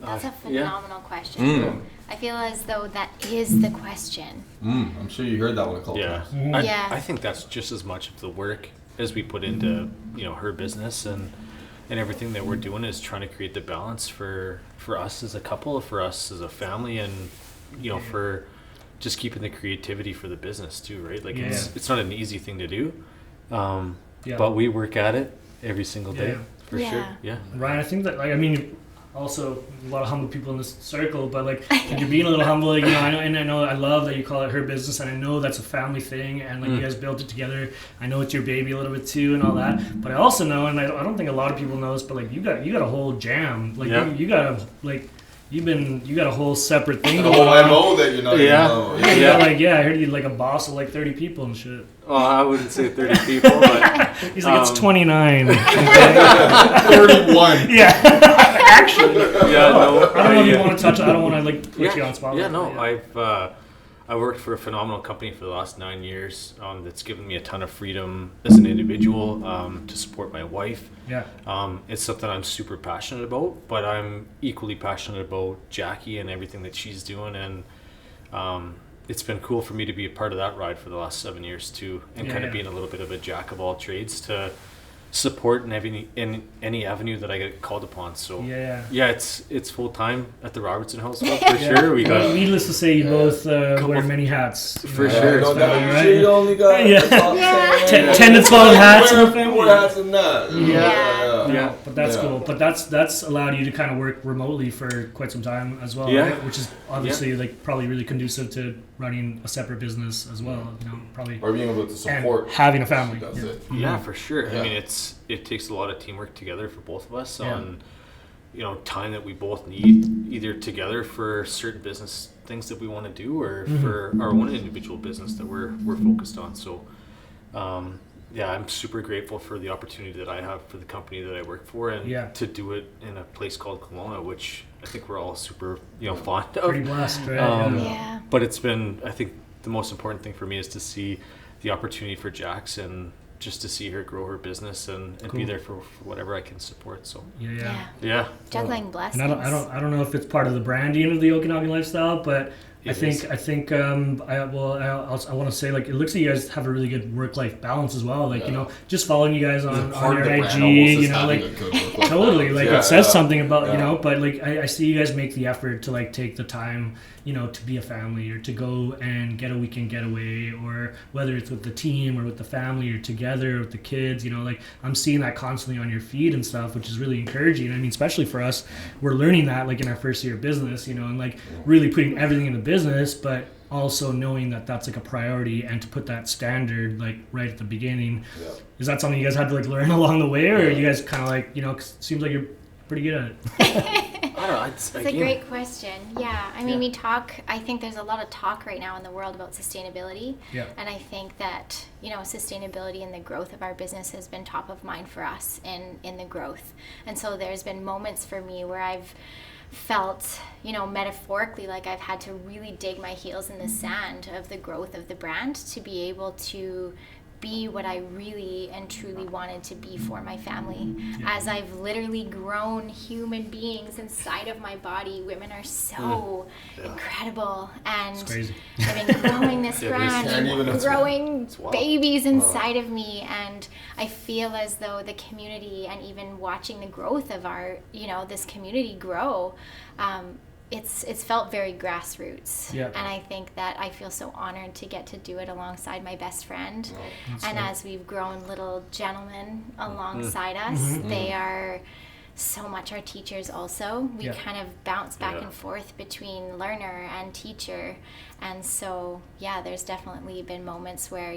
that's a yeah. phenomenal question. Mm. I feel as though that is the question. I'm sure you heard that one a couple Yeah. times. Yeah. I think that's just as much of the work as we put into, her business and everything that we're doing is trying to create the balance for us as a couple, for us as a family, and for just keeping the creativity for the business too, right? Like it's not an easy thing to do, but we work at it every single day for sure. Yeah. Ryan, I think that, like, I mean, also a lot of humble people in this circle, but like you're being a little humble, like, I love that you call it her business, and I know that's a family thing, and like you guys built it together. I know it's your baby a little bit too, and all that. But I also know, and I don't think a lot of people know this, but like you got a whole jam, like you got a like. You got a whole separate thing The going whole on. MO that you're not even know. You got I heard you like a boss of like 30 people and shit. Well, I wouldn't say 30 people, but He's like, it's 29. 31. Yeah. action. Yeah, no. I don't know if you want to touch. I don't want to like put you on spot. Yeah, no. I worked for a phenomenal company for the last 9 years. That's given me a ton of freedom as an individual to support my wife. Yeah. It's something I'm super passionate about, but I'm equally passionate about Jackie and everything that she's doing, and it's been cool for me to be a part of that ride for the last 7 years too, and kind of being a little bit of a jack of all trades to support in any avenue that I get called upon. So it's full time at the Robertson household for sure. We got needless to say, you both wear many hats for sure. No, right? you only got 10 to 12 hats in the family. More hats than that. Yeah, but that's cool. But that's allowed you to kind of work remotely for quite some time as well, right? Which is obviously like probably really conducive to running a separate business as well. You know, probably or being able to support and having a family. That's it. Yeah, for sure. I mean, it takes a lot of teamwork together for both of us on, time that we both need either together for certain business things that we want to do or for our own individual business that we're focused on. So, I'm super grateful for the opportunity that I have for the company that I work for and to do it in a place called Kelowna, which I think we're all super, fond of. Pretty blessed, right? But it's been, I think the most important thing for me is to see the opportunity for Jackson, just to see her grow her business and be there for whatever I can support. So Juggling blessings. And I don't know if it's part of the branding of the Okanagan Lifestyle, but I think I want to say, like, it looks like you guys have a really good work-life balance as well. Like, just following you guys on your IG, like totally, like it says something about, but like I see you guys make the effort to like take the time, to be a family or to go and get a weekend getaway, or whether it's with the team or with the family or together with the kids, like I'm seeing that constantly on your feed and stuff, which is really encouraging. I mean, especially for us, we're learning that like in our first year of business, and like really putting everything in the business, but also knowing that that's like a priority and to put that standard like right at the beginning. Is that something you guys had to like learn along the way, or you guys kind of like, seems like you're pretty good at it? I don't know. It's a great question. Yeah, I mean, I think there's a lot of talk right now in the world about sustainability. And I think that, sustainability and the growth of our business has been top of mind for us in the growth. And so there's been moments for me where I've felt, metaphorically, like I've had to really dig my heels in the sand of the growth of the brand to be able to be what I really and truly wanted to be for my family. As I've literally grown human beings inside of my body, women are so incredible, and I've been growing this brand and growing babies inside of me, and I feel as though the community and even watching the growth of our, this community grow, it's felt very grassroots, and I think that I feel so honored to get to do it alongside my best friend. And as we've grown little gentlemen alongside us, they are so much our teachers also. We kind of bounce back and forth between learner and teacher. And so, there's definitely been moments where,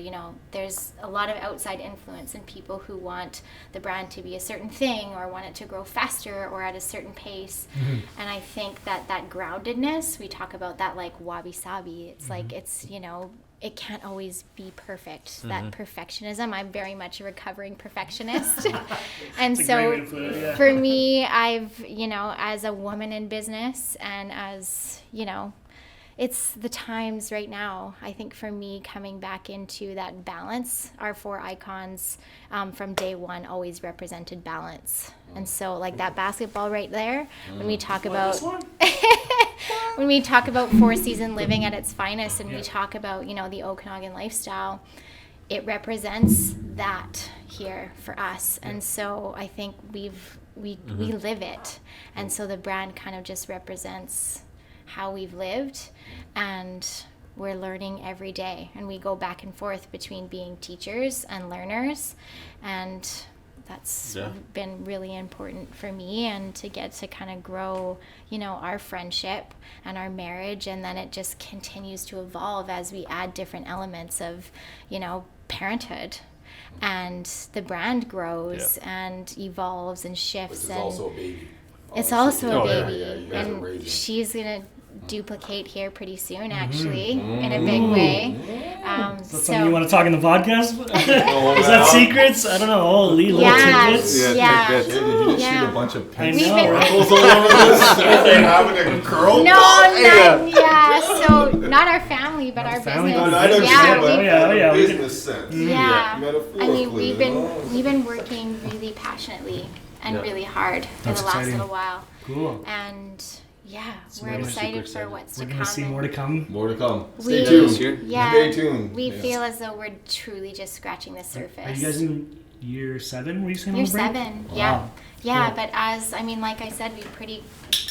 there's a lot of outside influence and people who want the brand to be a certain thing or want it to grow faster or at a certain pace. And I think that groundedness, we talk about that like wabi-sabi. It's like, it's, it can't always be perfect. That perfectionism, I'm very much a recovering perfectionist. And so for me, I've, as a woman in business and as, it's the times right now, I think for me, coming back into that balance, our 4 icons from day one always represented balance. And so like that basketball right there, when we talk about when we talk about 4-season living at its finest, and we talk about, the Okanagan Lifestyle, it represents that here for us. And so I think we live it. And so the brand kind of just represents how we've lived, and we're learning every day, and we go back and forth between being teachers and learners, and that's been really important for me, and to get to kind of grow, our friendship and our marriage, and then it just continues to evolve as we add different elements of, parenthood, and the brand grows and evolves and shifts. Which is also a baby. It's also a baby, you guys are and raising. she's gonna duplicate here pretty soon, actually, in a big way. Is that something you want to talk in the podcast? Oh, Is that secrets? I don't know. Oh, little tidbits. Yeah. Did you just Yeah. shoot a bunch of I pins know, been- right? all over this? They're having a curl? So not our family, but Not our family, business. but I know Yeah, but yeah. business sense. Yeah. Metaphorically. I mean, we've been working really passionately and Yeah. really hard for That's the last exciting. little while, Cool. and yeah, we're we're excited super for what's We're to gonna come. see more to come. More to come. We- Stay This tuned. year? Yeah, Stay tuned. we Yes. feel as though we're truly just scratching the surface. Are you guys in year 7? Were you saying? Year on the break? 7, Wow. yeah. Cool. But like I said,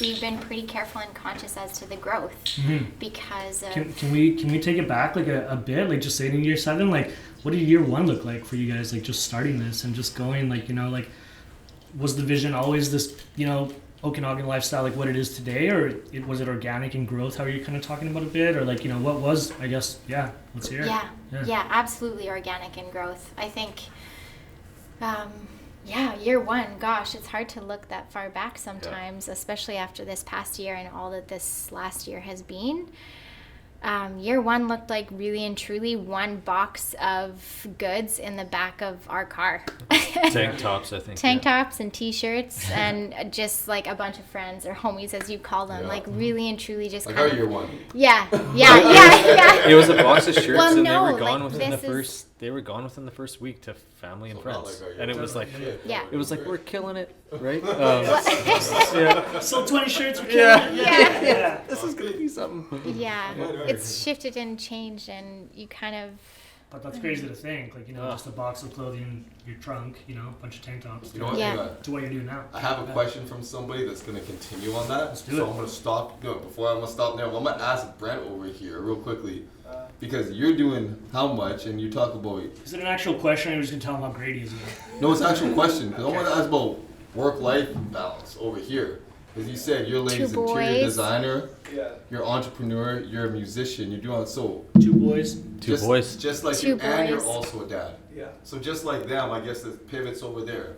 we've been pretty careful and conscious as to the growth Mhm. because of Can we take it back like a bit, like just saying in year 7, like what did year 1 look like for you guys, like just starting this and just going, like, you know, like was the vision always this, you know, Okanagan Lifestyle like what it is today, or was it organic and growth? How are you kind of talking about a bit, or like, you know, what was, I guess, yeah, let's hear it. Yeah, absolutely organic and growth. I think, year 1, gosh, it's hard to look that far back sometimes, especially after this past year and all that this last year has been. Year 1 looked like really and truly one box of goods in the back of our car. Tank tops, I think. Tank tops and t-shirts and just like a bunch of friends or homies as you call them, Yeah. like really and truly just Like kind our of year 1. yeah. It was a box of shirts, Well, and no, they were gone like, within the this is- first. They were gone within the first week to family and So not friends, like our year and it one. was like, Yeah. it was like we're killing it, right? So 20 shirts are Yeah. killing it. Yeah. This is gonna be something. Yeah, Right. it's shifted and changed, and you kind of But that's crazy to think, like, you know, just a box of clothing, your trunk, you know, a bunch of tank tops, You know what? Yeah. Hang on. to what you're doing now. I have a question from somebody that's going to continue on that. Let's do so it. I'm going to stop. No, before I'm going to stop now, I'm going to ask Brent over here real quickly. Because you're doing how much, and you talk about. Is it an actual question, or are you just gonna tell him how great he is? No, it's an actual question. Because I want to ask about work-life balance over here. Because you said you're ladies Two interior boys. designer, you're an entrepreneur, you're a musician, you're doing so. 2 boys. Two boys. Just like Two you, and you're boys. also a dad. Yeah. So just like them, I guess the pivots over there.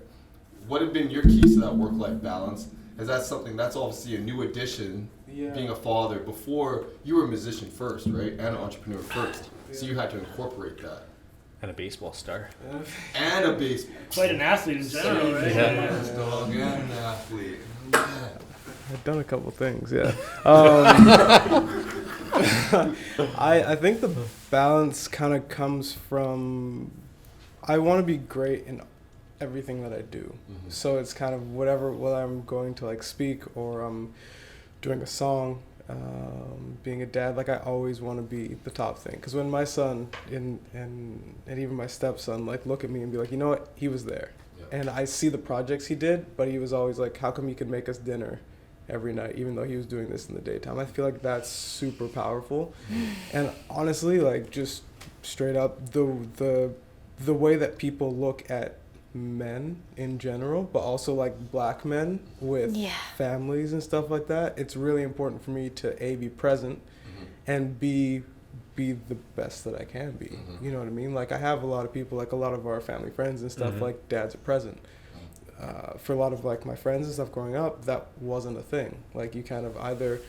What have been your keys to that work-life balance? Is that something that's obviously a new addition, Yeah. being a father? Before you were a musician first, right, and an entrepreneur first, so you had to incorporate that. And a baseball star. And a baseball. Quite an athlete in general, right? Yes, dog, and an athlete. Yeah. I've done a couple things, yeah. I think the balance kind of comes from I want to be great in everything that I do. Mhm. So it's kind of whether I'm going to like speak or I'm doing a song, being a dad, like I always want to be the top thing. Because when my son and even my stepson like look at me and be like, you know what, he was there. Yeah. And I see the projects he did, but he was always like, how come you could make us dinner every night, even though he was doing this in the daytime? I feel like that's super powerful. And honestly, like just straight up, the way that people look at men in general, but also like black men with Yeah. families and stuff like that, it's really important for me to be present and be the best that I can be. Mhm. You know what I mean? Like I have a lot of people, like a lot of our family friends and stuff, Mhm. like dads are present. For a lot of like my friends and stuff growing up, that wasn't a thing. Like you kind of either,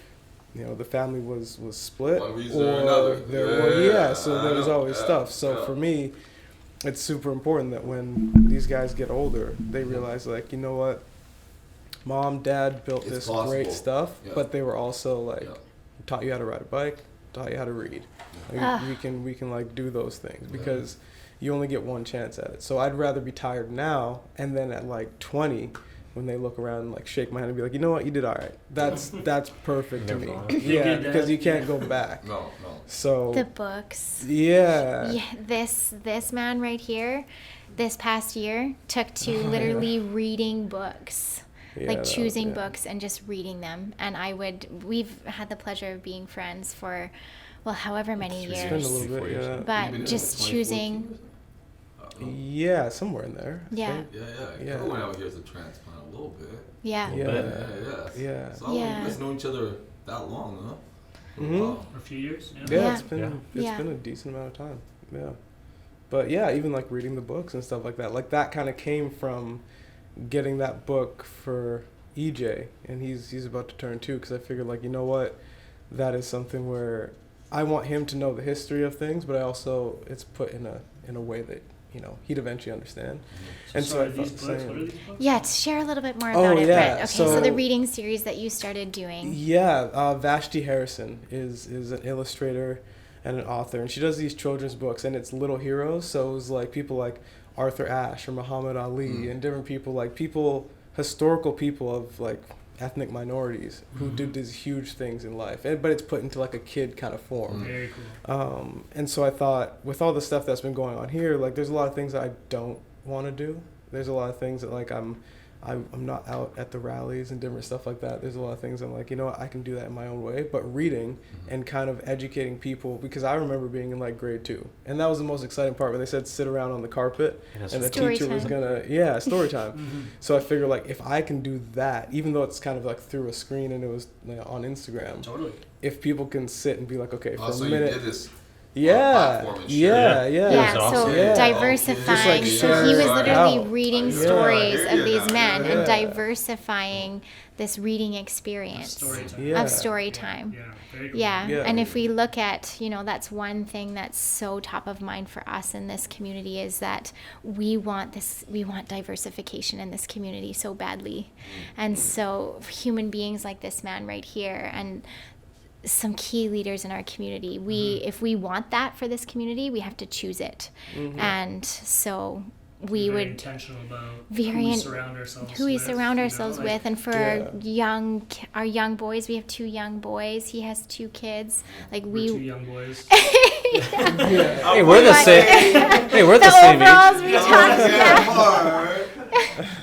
you know, the family was split One reason or another. so there was I know. always Yeah, stuff. So yeah. for me, it's super important that when these guys get older, they realize like, you know what, mom, dad built It's this possible. great stuff, Yeah. but they were also like Yeah. taught you how to ride a bike, taught you how to read. Like, Ah. we can like do those things because you only get one chance at it. So I'd rather be tired now and then at like 20 when they look around and like shake my hand and be like, you know what, you did all right. That's perfect to Never me. wrong. Yeah, good, because Dad. you can't go back. No. So the books. yeah. Yeah, this man right here, this past year took to literally reading books. Yeah, Like that- choosing yeah. books and just reading them. And we've had the pleasure of being friends for, well, however many It's been a years. little bit, yeah. But just choosing, Yeah, somewhere in there. I Yeah. think. Yeah. Yeah. Everyone out here is a transplant a little bit. yeah. Yeah. Yeah. So Yeah. you guys know each other that long, huh? Mhm. Wow. For a few years. Yeah, Yeah. it's been Yeah. it's Yeah. been a decent amount of time. Yeah. But yeah, even like reading the books and stuff like that. Like that kind of came from getting that book for EJ, and he's about to turn 2 because I figured like, you know what, that is something where I want him to know the history of things, but I also it's put in a way that he'd eventually understand. And so I thought these the books, same. what are these books? Yeah, to share a little bit more Oh, about it, yeah. Brent. Okay, so So- the reading series that you started doing. Yeah, Vashti Harrison is an illustrator and an author, and she does these children's books, and it's little heroes. So it was like people like Arthur Ashe or Muhammad Ali and different people, like historical people of like ethnic minorities who did these huge things in life, but it's put into like a kid kind of form. Very cool. And so I thought, with all the stuff that's been going on here, like there's a lot of things that I don't want to do. There's a lot of things that like I'm not out at the rallies and different stuff like that. There's a lot of things I'm like, what, I can do that in my own way. But reading and kind of educating people, because I remember being in like grade 2, and that was the most exciting part when they said sit around on the carpet and the Story teacher was time. story time. So I figured like if I can do that, even though it's kind of like through a screen and it was on Instagram, Totally. if people can sit and be like, okay, for Also, a you minute. did this. Yeah, platform and shit. yeah. Yeah, was awesome. so Yeah. diversifying. Just, So like, he was share literally out. reading Yeah. stories I of hear you these now. men Yeah. and diversifying this reading experience Story time. Yeah. of story time. Yeah. Very cool. Yeah. Yeah. And if we look at, that's one thing that's so top of mind for us in this community is that we want diversification in this community so badly. And so human beings like this man right here and some key leaders in our community, if we want that for this community, we have to choose it. And so we Very would intentional about very who we in- surround ourselves who we with, surround ourselves like, with, and for our young boys, we have 2 young boys. He has 2 kids. Like we're 2 we, young boys. Hey, we're the same. Hey, we're the the same age. overalls we talked. Yeah. Alright.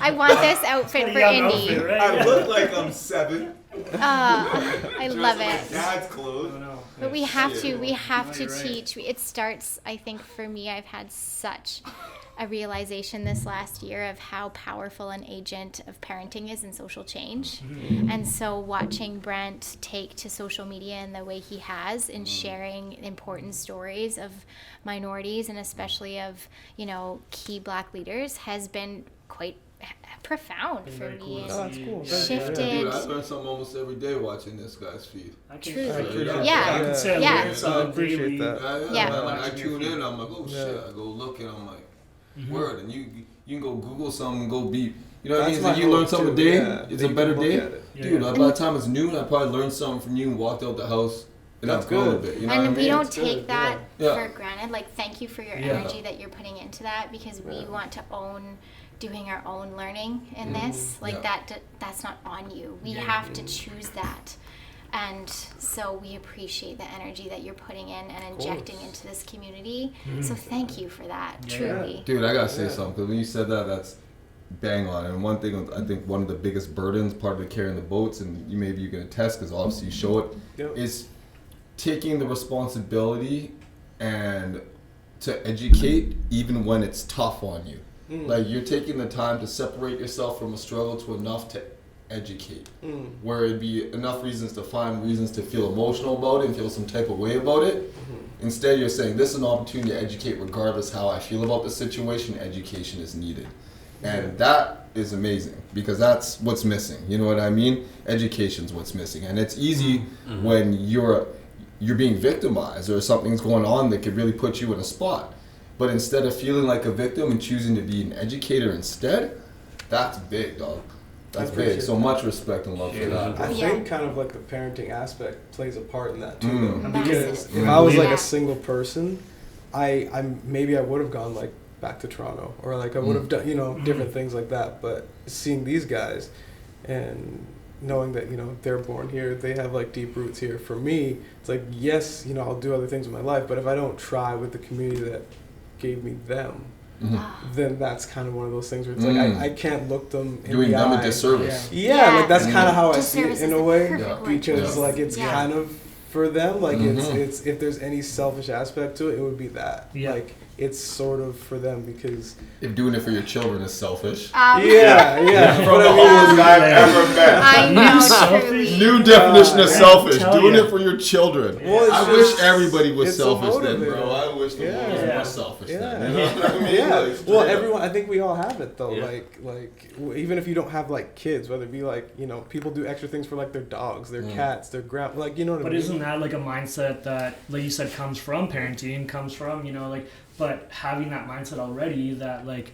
I want this outfit for Young Indy. outfit, right? I look like I'm 7. I love My it. dad's I clothes. don't know. But we have to No, you're right. teach. It starts, I think, for me, I've had such a realization this last year of how powerful an agent of parenting is in social change. And so watching Brent take to social media in the way he has in sharing important stories of minorities and especially of, key Black leaders has been quite profound Been for very me. cool And to Oh, that's see. cool. Shifted. Dude, I learn something almost every day watching this guy's feed. I can, Truly. I appreciate Yeah. I can say I Yeah. learned something I appreciate daily. that. Yeah. When I Watching your tune feed. in, I'm like, oh shit. Yeah. I go look and I'm like, word. And you can go Google something and go beep. You know what I That's mean? It's like my you learn hope, something a too. day. Yeah. It's That a you better can look day. at it. Yeah. Dude, by the time it's noon, I probably learned something from you and walked out the house. And That's I'm gone a good. bit. You know what I And mean? we don't It's good, take that yeah. for granted. Like, thank you for your Yeah. energy that you're putting into that because we want to own doing our own learning in this. Like, Yeah. that's not on you. We have to choose that. And so we appreciate the energy that you're putting in and injecting into this community. So thank you for that, Yeah. truly. Dude, I gotta say Yeah. something because when you said that, that's bang on. And one thing, I think one of the biggest burdens, part of the carrying the boats, and maybe you can attest because obviously you show it, Yep. is taking the responsibility and to educate even when it's tough on you. Like you're taking the time to separate yourself from a struggle to enough to educate. Where it'd be enough reasons to find reasons to feel emotional about it and feel some type of way about it. Instead, you're saying this is an opportunity to educate regardless how I feel about the situation. Education is needed. And that is amazing because that's what's missing. You know what I mean? Education's what's missing. And it's easy when you're being victimized or something's going on that could really put you in a spot. But instead of feeling like a victim and choosing to be an educator instead, that's big, dog. That's big. appreciate So that. much respect and love for that. I Yeah. think kind of like the parenting aspect plays a part in that too, Mm. though. Massive. Because if I was like Yeah. a single person, I maybe I would have gone like back to Toronto or like I would have done different things like that. But seeing these guys and knowing that they're born here, they have like deep roots here. For me, it's like yes, I'll do other things with my life, but if I don't try with the community that gave me them, then that's kind of one of those things where it's like I can't look them in Doing the them eye. a disservice. Yeah, like that's kind of how I see Disservice it in is a the way, perfect Yeah. word because for like this. it's Yeah. kind of for them, like Mhm. it's if there's any selfish aspect to it, it would be that. Yeah. Like it's sort of for them because If doing it for your children is selfish. yeah. From the oldest guy I've ever met. I know, truly. New definition of selfish. tell Doing ya. it for your children. Well, it's I just- wish everybody was it's a selfish then, motivator. bro. I wish the world was Yeah. more selfish then. Yeah. You know what I mean? Yeah. Like, straight Well, up. everyone. I think we all have it though. Yeah. Even if you don't have like kids, whether it be like people do extra things for like their dogs, their cats, their like you know what I But mean. isn't that like a mindset that, like you said, comes from parenting, comes from, but having that mindset already that like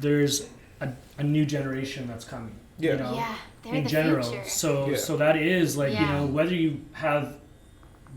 there's a new generation that's coming. Yeah. Yeah, they're In the general. future. Yeah. So that is like, Yeah. whether you have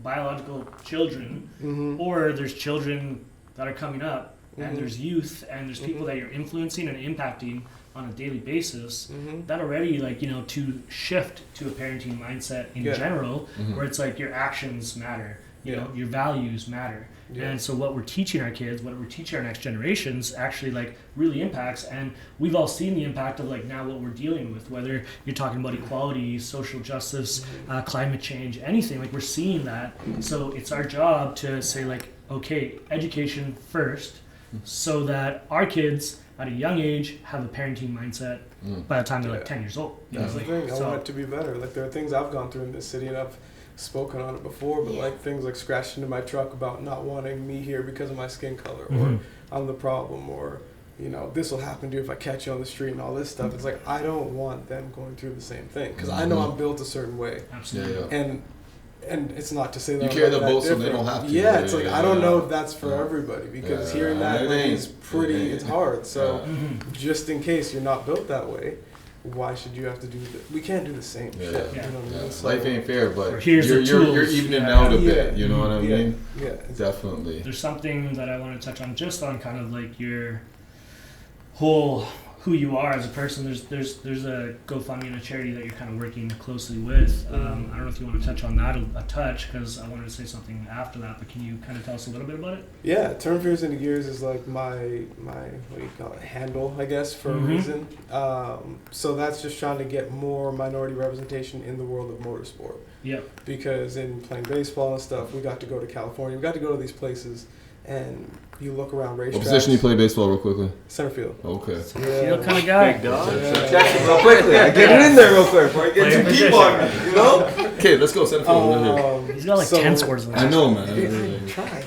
biological children Mm-hmm. or there's children that are coming up and Mhm. there's youth and there's people Mhm. that you're influencing and impacting on a daily basis, Mm-hmm. that already to shift to a parenting mindset in Yeah. general Mhm. where it's like your actions matter, Yeah. your values matter. Yeah. And so what we're teaching our kids, what we're teaching our next generations actually like really impacts. And we've all seen the impact of like now what we're dealing with, whether you're talking about equality, social justice, climate change, anything, like we're seeing that. So it's our job to say like, okay, education first so that our kids at a young age have a parenting mindset by the time they're like Yeah. 10 years old. That's the Like, thing. I so- want it to be better. Like there are things I've gone through in this city, and I've spoken on it before. But Yeah. like things like scratched into my truck about not wanting me here because of my skin color, or Mhm. I'm the problem, or this will happen to you if I catch you on the street and all this stuff. It's like I don't want them going through the same thing because I know Mhm. I'm built a certain way, Yeah, Absolutely. yeah. and it's not to say that You I'm carry not the that boat so they different. don't have to. Yeah, it's Yeah, like yeah, I don't know yeah. if that's for Yeah. everybody because Yeah, hearing that it like, ain't. is pretty. It ain't. It's hard. So Yeah. Mhm. just in case you're not built that way, why should you have to do we can't do the same Yeah. shit. Yeah. You know what I Yeah. mean? So- Life ain't fair, but Or here's you're, the you're tools. evening Yeah. out a Yeah. bit. You know what I Yeah. mean? Yeah. Definitely. There's something that I want to touch on just on kind of like your whole who you are as a person. There's a GoFundMe and a charity that you're kind of working closely with. I don't know if you want to touch on that a touch because I wanted to say something after that. But can you kind of tell us a little bit about it? Yeah, Turn Fears into Gears is like my what do you call it, handle, I guess, for Mhm. a reason. So that's just trying to get more minority representation in the world of motorsport. Yep. Because in playing baseball and stuff, we got to go to California. We got to go to these places, and you look around racetracks. What position you play baseball, real quickly? Center field. Okay. Feel kind of guy. Yeah. Check it real quickly. I get it in there real quick before I get too deep on me. You know? Okay, let's go center field. Right here. He's got like So- 10 scores in I that. know, man. Quarterback,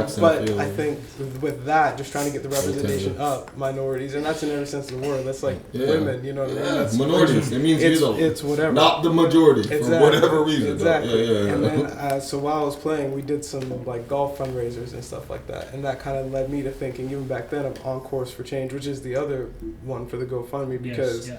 center But field. I think with that, just trying to get the representation Goaltender. up, minorities, and that's in every sense of the word. That's like Yeah. women, you know what I mean? Yeah, That's minorities. It means it's, you're the it's whatever. not the majority for Exactly. whatever reason. though. Exactly. Yeah, yeah, And yeah. then, so while I was playing, we did some like golf fundraisers and stuff like that, and that kind of led me to thinking, even back then, of On Course for Change, which is the other one for the GoFundMe, because Yes,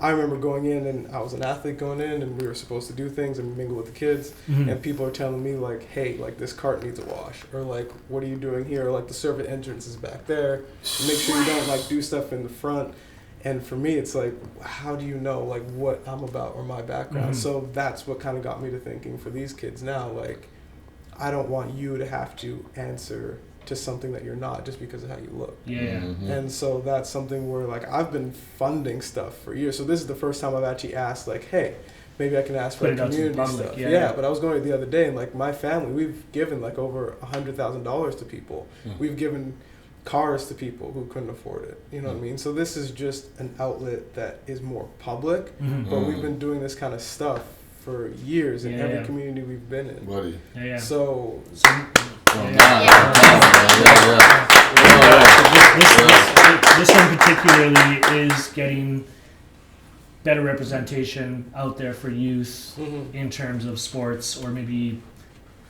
I remember going in, and I was an athlete going in, and we were supposed to do things and mingle with the kids, yeah. Mhm. and people are telling me like, hey, like this cart needs a wash, or like, what are you doing here? Or, like the servant entrance is back there. Make sure you don't like do stuff in the front. And for me, it's like, how do you know like what I'm about or my background? Mhm. So that's what kind of got me to thinking for these kids now, like, I don't want you to have to answer to something that you're not just because of how you look. Yeah, yeah. Mhm. And so that's something where like I've been funding stuff for years. So this is the first time I've actually asked like, hey, maybe I can ask for Put like it out to the community public, stuff. yeah, Yeah, yeah. but I was going the other day, and like my family, we've given like over $100,000 to people. We've given cars to people who couldn't afford it. You know what I mean? So this is just an outlet that is more public, Mhm. but we've been doing this kind of stuff for years in Yeah, every yeah. community we've been in. Buddy. Yeah, yeah. So So, Oh, yeah. God. Yeah. Yeah. This one particularly is getting better representation out there for youth in terms of sports, or maybe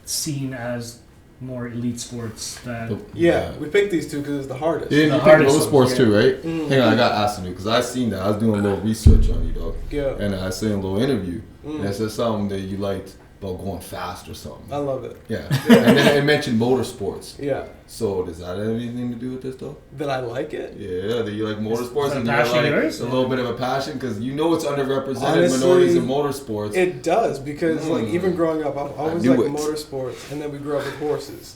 seen as more elite sports that yeah, we picked these two because it's the hardest. Yeah, The you pick hardest those sports ones, too, right? Mhm. Hang on, I got asked you because I seen that. I was doing a little research on you, dog. Yeah. And I seen a little interview. Mm. And it said something that you liked about going fast or something. I love it. Yeah. And then it mentioned motorsports. Yeah. So does that have anything to do with this, though? That I like it. Yeah, that you like motorsports Is that and a you're passion of like yours? a little bit of a passion because you know it's underrepresented Honestly, minorities in motorsports. It does, because like even growing up, I've always knew liked it. motorsports, and then we grew up with horses,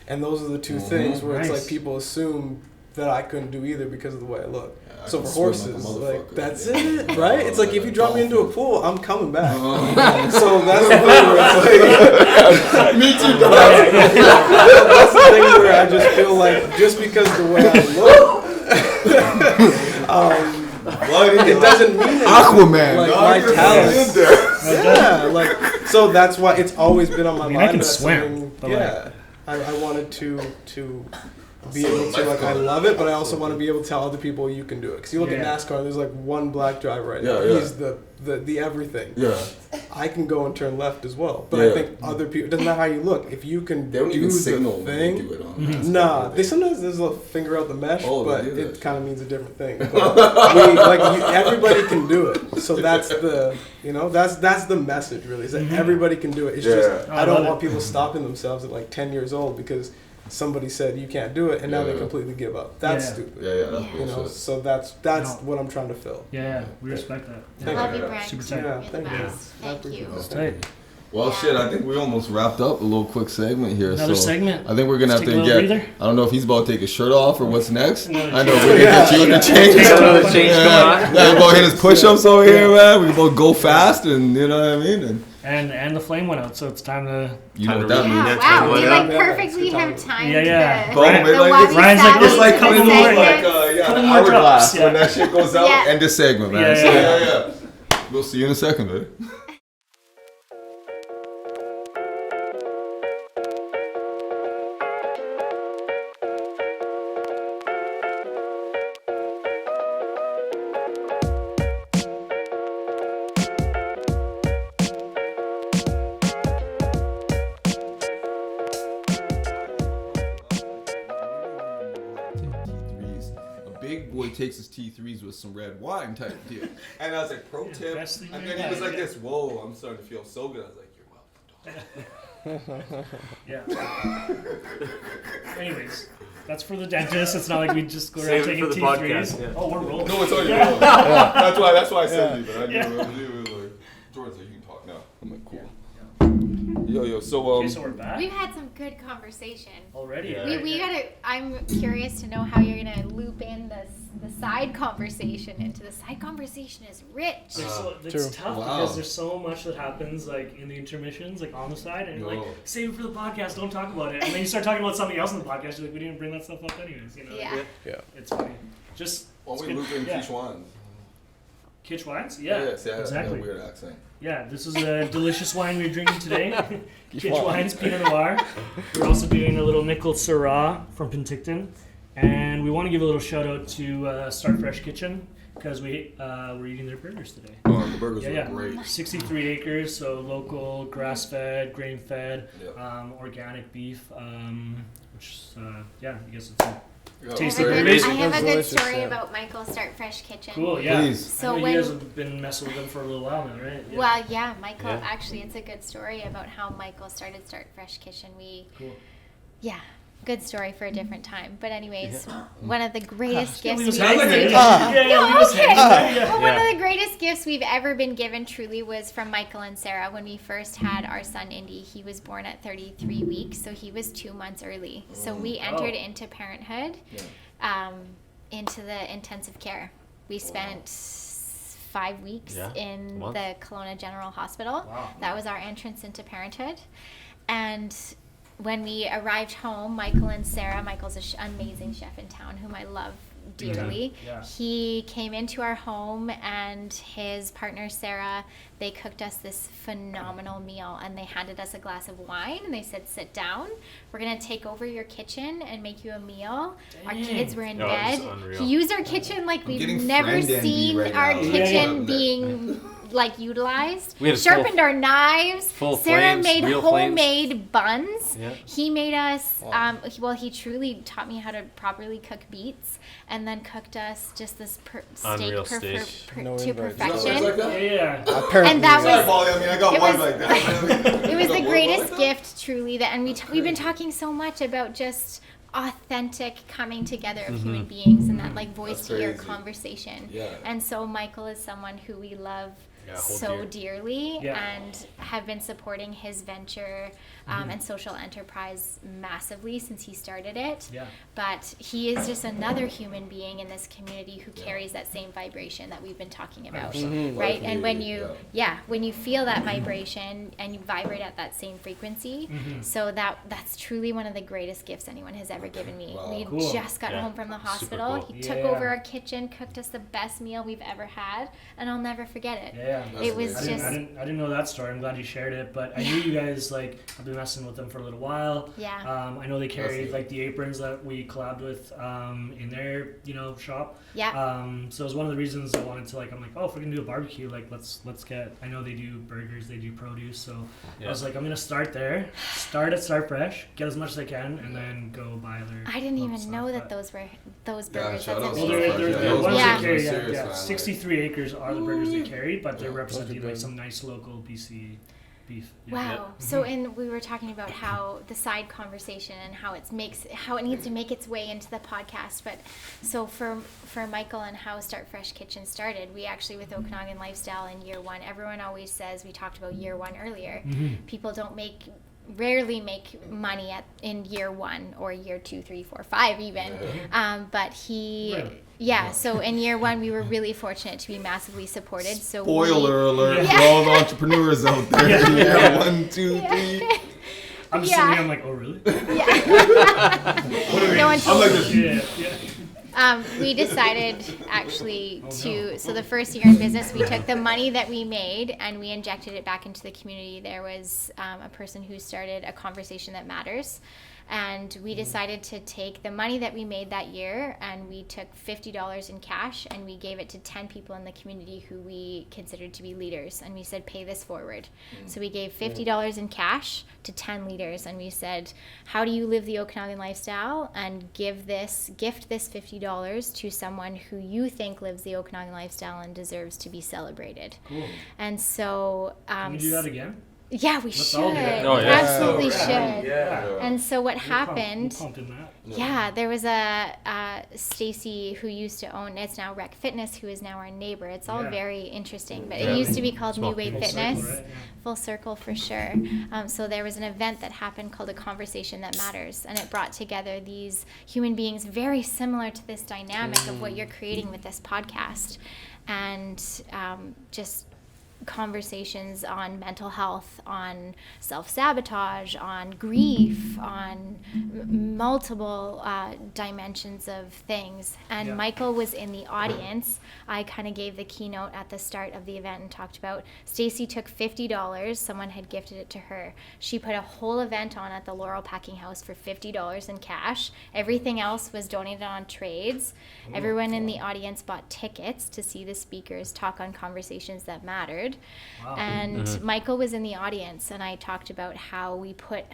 and those are the two Mhm. things where it's Nice. like people assume that I couldn't do either because of the way I look. Yeah, I So can for swim like a horses, motherfucker. like that's Yeah. it, right? It's like if you drop me into a Dolphin. pool, I'm coming back. Uh-huh. So that's the thing where it's like, Me too. That's the thing where I just feel like just because the way I look, it doesn't mean anything. Aquaman, like dog. my You're talents. in there. Yeah, like so that's why it's always been on my I mind. can That's swim, something- but yeah, I wanted to be able to, like, I love it, but I also want to be able to tell other people you can do it. Because you look at Yeah. NASCAR, there's like one black driver right now. Yeah, yeah. He's the everything. Yeah. I can go and turn left as well, but Yeah. I think other people. It doesn't matter how you look. If you can They don't do even the signal when they thing, do it on. nah. They sometimes there's a finger out the mesh, Oh, they but do that it shit. kind of means a different thing. But everybody can do it. So that's the that's the message really. Is that everybody can do it. It's just Yeah. I don't love want it. people stopping themselves at like 10 years old because somebody said you can't do it, and now they Yeah. completely give up. That's Yeah. stupid. Yeah, that's Yeah. You know, bullshit. so that's No. what I'm trying to fill. Yeah, we respect that. Thank Love you. you, Brent. Super tight. Yeah, You're the thank you. best. Thank you. That's tight. Well, Yeah. shit, I think we almost wrapped up a little quick segment here. Another so segment. I think we're gonna Let's have to take a little get. breather. I don't know if he's about to take his shirt off or what's next. Another I know change. we're gonna get you in the change. Take another change going on. Yeah, we both hit his push-ups over here, man. We can both go fast, and you know what I mean. And And the flame went out, so it's time to. you know Time what to that read means. Yeah, Yeah, wow, time we to like yeah, perfectly it's good have time. time Yeah. to Boom, the like, wabi Ryan's like, sabi It's like coming the over like segments. Couple an more hourglass drops, yeah. when that shit goes out. Yeah. End this segment, man. Yeah, So, yeah. yeah. We'll see you in a second, man. A big boy takes his T3s with some red wine type deal. And I was like, pro tip. best thing And you then he got, was like yeah. this, whoa, I'm starting to feel so good. I was like, you're welcome. Yeah. Anyways, that's for the dentist. It's not like we just go around Save it taking for the T3s. podcast, yeah. Oh, we're rolling. No, it's on your own. That's why I said you, but I knew Yeah. it was you. It was like, Jordan's like, you can talk now. I'm like, cool. Yo, so, Okay, so we're back We've had some good conversation. already. Yeah. right? We gotta. I'm curious to know how you're gonna loop in the side conversation into the side conversation is rich. It's True. tough Wow. because there's so much that happens like in the intermissions, like on the side, and you're like, No. save it for the podcast, don't talk about it. And then you start talking about something else in the podcast, you're like, we didn't bring that stuff up anyways, you know? Yeah. Yeah. It's funny. Just Why it's don't we good- loop in yeah. Quichuan? Kitch wines? Yeah. Yes, yeah, exactly. That weird accent. Yeah, this is a delicious wine we're drinking today. Kitch Wines Pinot Noir. We're also doing a little nickel Syrah from Penticton. And we want to give a little shout out to Start Fresh Kitchen because we're eating their burgers today. Oh, the burgers Yeah, were yeah. great. 63 acres, so local, grass-fed, grain-fed, Yeah. organic beef, which, yeah, I guess it's Yeah, Tastes I have, a like good, amazing. I have a good Delicious, story yeah. about Michael Start Fresh Kitchen. cool, yeah. Please. So I know when- you guys have been messing with them for a little while now, right? Yeah. Well, yeah, Michael. Yeah. Actually, it's a good story about how Michael started Start Fresh Kitchen. Cool. Yeah, good story for a different time. But anyways, one of the greatest gifts Leave us we've hanging ever there. been Yeah, No, leave us okay. hanging there, yeah. Well, one Yeah. of the greatest gifts we've ever been given truly was from Michael and Sarah when we first had our son Indy. He was born at 33 weeks, so he was 2 months early. So we entered into parenthood, into the intensive care. We spent 5 weeks Yeah, in month. the Kelowna General Hospital. Wow. That was our entrance into parenthood. And when we arrived home, Michael and Sarah, Michael's an amazing chef in town whom I love dearly. Yeah. He came into our home and his partner Sarah, they cooked us this phenomenal meal and they handed us a glass of wine and they said, sit down, we're going to take over your kitchen and make you a meal. Our Dang. kids were in Oh, it's bed. unreal. He used our kitchen like getting we've never friend envy seen right our now. Yeah, kitchen yeah. being like utilized. We had Sharpened our knives. full Sarah flames, made real flames. homemade buns. Yeah. He made us, he truly taught me how to properly cook beets and then cooked us just this Unreal steak steak. No to invites. perfection. Like Yeah, that? yeah. Apparently, And that Sorry, was- Paulie, I mean, I got it one was- like that. It was You the got one greatest like that? gift, truly. That, and we've been talking so much about just authentic coming together of human beings and that like voice That's to ear crazy. conversation. Yeah. And so Michael is someone who we love hold so dear. dearly Yeah. and have been supporting his venture and social enterprise massively since he started it. Yeah. But he is just another human being in this community who carries that same vibration that we've been talking about, right? And when you, when you feel that vibration and you vibrate at that same frequency, so that's truly one of the greatest gifts anyone has ever given me. Wow. We Cool. just got home from the Super hospital. cool. He took over our kitchen, cooked us the best meal we've ever had, and I'll never forget it. Yeah. It was amazing. just, I didn't know that story. I'm glad you shared it, but I knew you guys, like, I've been messing with them for a little while. Yeah. I know they carried That's like the aprons that we collabed with in their shop. yeah. So it was one of the reasons I wanted to, like, I'm like, oh, if we're gonna do a barbecue, like let's get. I know they do burgers, they do produce, so I was like, I'm gonna start there, start fresh, get as much as I can, and then go buy their. I didn't local even stuff, know but- that those were those Yeah, burgers. shout That's out to Well, amazing. those they're Yeah, the those ones are they pretty carry. serious, Yeah, man, like- 63 acres are the burgers they carry, but they're Yeah. representing Those are like good. some nice local BC beef. Yeah. Wow. So, and we were talking about how the side conversation and how it needs to make its way into the podcast. But so for Michael and how Start Fresh Kitchen started, we actually with Okanagan Lifestyle in year one. Everyone always says, we talked about year one earlier. People rarely make money in year one or year 2, 3, 4, 5 even. But so in year one we were really fortunate to be massively supported. So Spoiler alert Yeah. for all the entrepreneurs out there. Yeah, 1, 2, 3. I'm just Yeah. sitting here, I'm like, oh really? no one told me. Yeah. We decided actually so the first year in business, we took the money that we made and we injected it back into the community. There was a person who started a conversation that matters. And we decided to take the money that we made that year and we took $50 in cash and we gave it to 10 people in the community who we considered to be leaders. And we said, pay this forward. So we gave $50 in cash to 10 leaders and we said, how do you live the Okanagan lifestyle? And gift this $50 to someone who you think lives the Okanagan lifestyle and deserves to be celebrated. Cool. And so Can we do that again? yeah, we Let's should. all do it. Oh, yeah. Absolutely should. Yeah. And so what We're happened? pumped in that. Yeah, there was a Stacy who used to own. It's now Rec Fitness, who is now our neighbor. It's all Yeah. very interesting, but Yeah. it used to be called Small New Wave Full circle, Fitness. right? Yeah. Full circle for sure. So there was an event that happened called A Conversation That Matters, and it brought together these human beings very similar to this dynamic of what you're creating with this podcast, and just conversations on mental health, on self-sabotage, on grief, on multiple dimensions of things. And Yeah. Michael was in the audience. I kind of gave the keynote at the start of the event and talked about Stacy took $50. Someone had gifted it to her. She put a whole event on at the Laurel Packing House for $50 in cash. Everything else was donated on trades. Everyone in the audience bought tickets to see the speakers talk on conversations that mattered. Wow. And Michael was in the audience, and I talked about how we put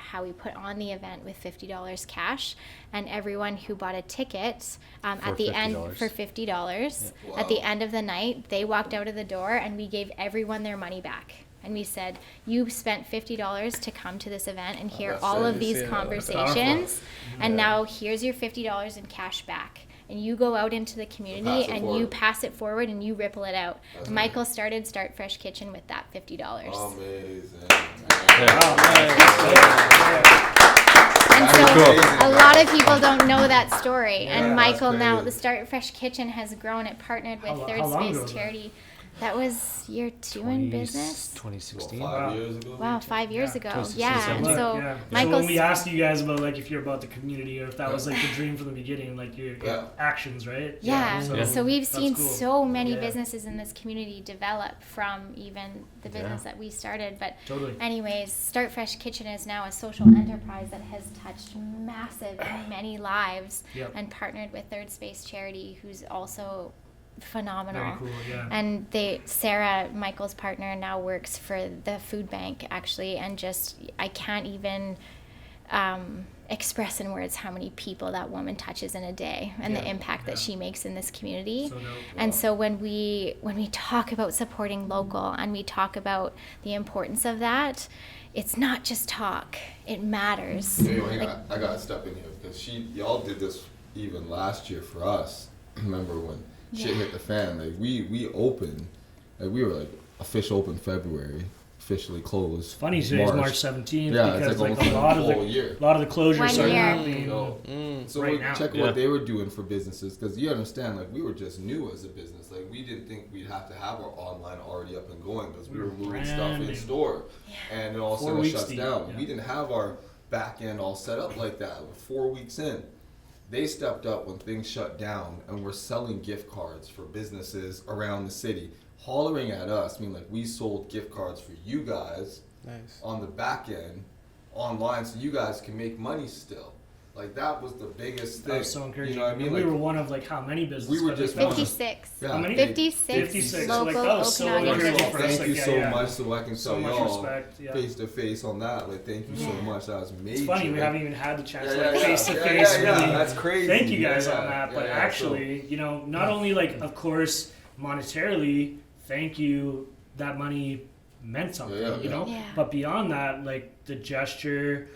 on the event with $50 cash, and everyone who bought a ticket at the end $50. for $50 Wow. at the end of the night, they walked out of the door, and we gave everyone their money back. And we said, you spent $50 to come to this event and hear that's all right. of these Yeah, that's conversations, and now here's your $50 in cash back. And you go out into the community Pass it and you forward. pass it forward and you ripple it out. That's Michael started Start Fresh Kitchen with that $50. Amazing. And so That's a lot of people don't know that story. Yeah, And Michael that's now, crazy. the Start Fresh Kitchen has grown. It partnered with How Third long ago Space was that? Charity. That was year 2 in business. 2016. 5 years ago. Wow, 5 years ago. 2016, Yeah. something. And so So Michael's when we asked you guys about like if you're about the community or if that was like the dream from the beginning, like your Yeah. actions, right? Yeah. So, So we've that's seen cool. so many Yeah. businesses in this community develop from even the business that we started. But Totally. anyways, Start Fresh Kitchen is now a social enterprise that has touched massive many lives Yep. and partnered with Third Space Charity, who's also phenomenal. Very cool. Yeah. And Sarah, Michael's partner, now works for the food bank actually, and just I can't even express in words how many people that woman touches in a day and the impact that she makes in this community. So dope. And so when we talk about supporting local and we talk about the importance of that, it's not just talk, it matters. Hey, hang on. I gotta step in here because y'all did this even last year for us. Remember when shit hit the fan? Like we opened, like we were like official open February, officially closed. Funny today's March 17th Yeah, because it's like almost a lot a of whole the year. closures One are year. happening. So right we're now. checking what they were doing for businesses, because you understand, like, we were just new as a business. Like, we didn't think we'd have to have our online already up and going, because we were moving stuff brand in new. store, and then all of a 4 sudden it weeks shuts deep, down. yeah. We didn't have our back end all set up like that. We're 4 weeks in. They stepped up when things shut down, and we're selling gift cards for businesses around the city, hollering at us. I mean, like, we sold gift cards for you guys on the back end online, so you guys can make money still. Like, that was the biggest thing. That was so encouraging. You know what I mean? we like, were one of like how many businesses? we were just 56. Yeah. How many? 56. 56. So, like, Local that was so Okanagan encouraging for us. Thank Like, you yeah, so yeah. much, so I can So tell much y'all respect. Yeah. face to face on that. Like, thank you so Yeah. much. That was major. It's funny we Like, haven't even had the chance yeah, to like yeah, face to yeah, face. yeah, yeah. Really, That's crazy. thank you guys Yeah, on that. yeah, But yeah, actually, you know, not only like of course monetarily, thank you. That money meant something. Yeah, You yeah. know, Yeah. but beyond that, like the gesture,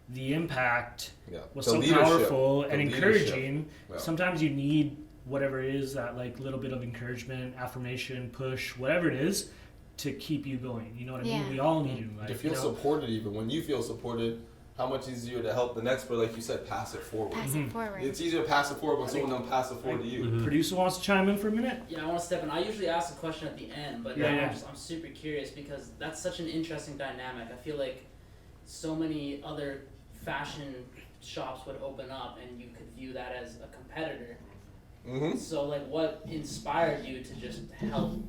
the impact Yeah. was The so leadership, powerful the and leadership. encouraging. Yeah. Sometimes you need whatever it is, that like little bit of encouragement, affirmation, push, whatever it is, to keep you going. You know what I mean? Yeah. We all need it in life. To feel you know? supported, even when you feel supported, how much easier to help the next, but like you said, pass it forward. Pass it forward. It's easier to pass it forward when someone doesn't pass it forward to you. Producer wants to chime in for a minute. Yeah, I want to step in. I usually ask a question at the end, but Yeah, now yeah. I'm super curious because that's such an interesting dynamic. I feel like so many other fashion shops would open up and you could view that as a competitor. Mm-hmm. So, like, what inspired you to just help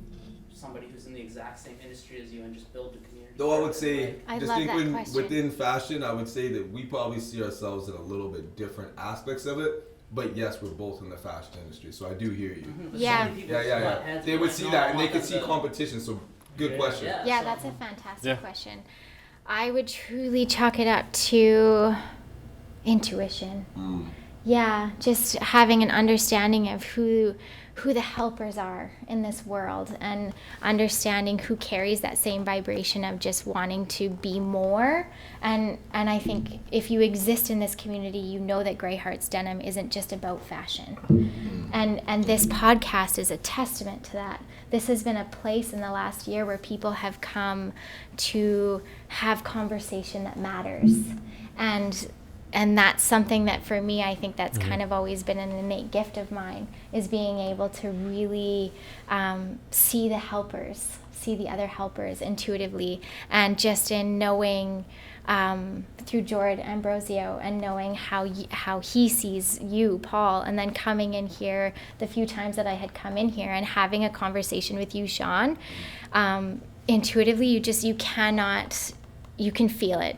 somebody who's in the exact same industry as you and just build the community? Though I would say, Like, I just love think that when, question. within fashion, I would say that we probably see ourselves in a little bit different aspects of it. But yes, we're both in the fashion industry, so I do hear you. but Yeah. so many people Yeah, yeah, butt yeah. heads They and would like, see no, that, I and they want could them see to- competition. So good Yeah. question. Yeah, so- that's a fantastic Yeah. question. I would truly chalk it up to intuition. Yeah, just having an understanding of who the helpers are in this world, and understanding who carries that same vibration of just wanting to be more. And I think if you exist in this community, you know that Grey Hearts Denim isn't just about fashion. And this podcast is a testament to that. This has been a place in the last year where people have come to have conversation that matters. And that's something that for me, I think that's kind of always been an innate gift of mine, is being able to really see the helpers, see the other helpers intuitively, and just in knowing through Jordan Ambrosio and knowing how he sees you, Paul, and then coming in here the few times that I had come in here and having a conversation with you, Sean, intuitively you can feel it.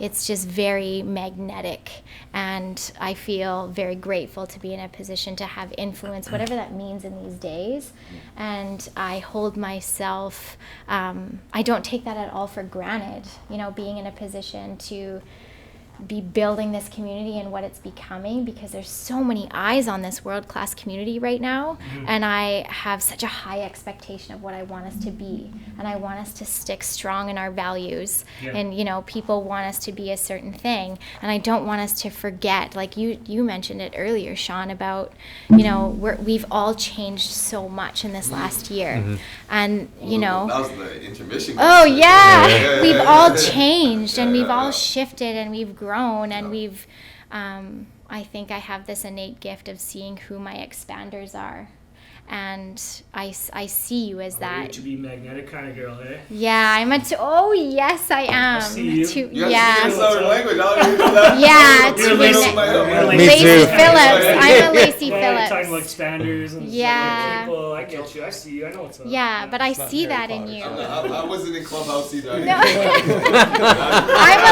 It's just very magnetic, and I feel very grateful to be in a position to have influence, whatever that means in these days. And I hold myself, I don't take that at all for granted, you know, being in a position to be building this community and what it's becoming, because there's so many eyes on this world-class community right now, and I have such a high expectation of what I want us to be, and I want us to stick strong in our values. Yeah. And you know, people want us to be a certain thing, and I don't want us to forget, like you mentioned it earlier, Sean, about, you know, we've all changed so much in this last year. And you know, that was the intermission. oh yeah, Yeah. we've all changed, and Yeah, we've yeah, all yeah. shifted, and we've grown, and Yeah. we've I think I have this innate gift of seeing who my expanders are, and I see you as that. To be magnetic kind of girl, eh? Yeah, I'm oh yes I am. see you. To- You have to yeah. speak in southern language. I don't even know that. Yeah, You're to Lacey- be you're Me Lacey too. Phillips. I'm a Lacey Yeah, you're talking about Phillips. expanders and Yeah. stuff like people. I get you. I see you. I know what's up. Yeah, but I It's not see Harry that in Potter. you. I wasn't in Clubhouse either. I No. didn't- I'm a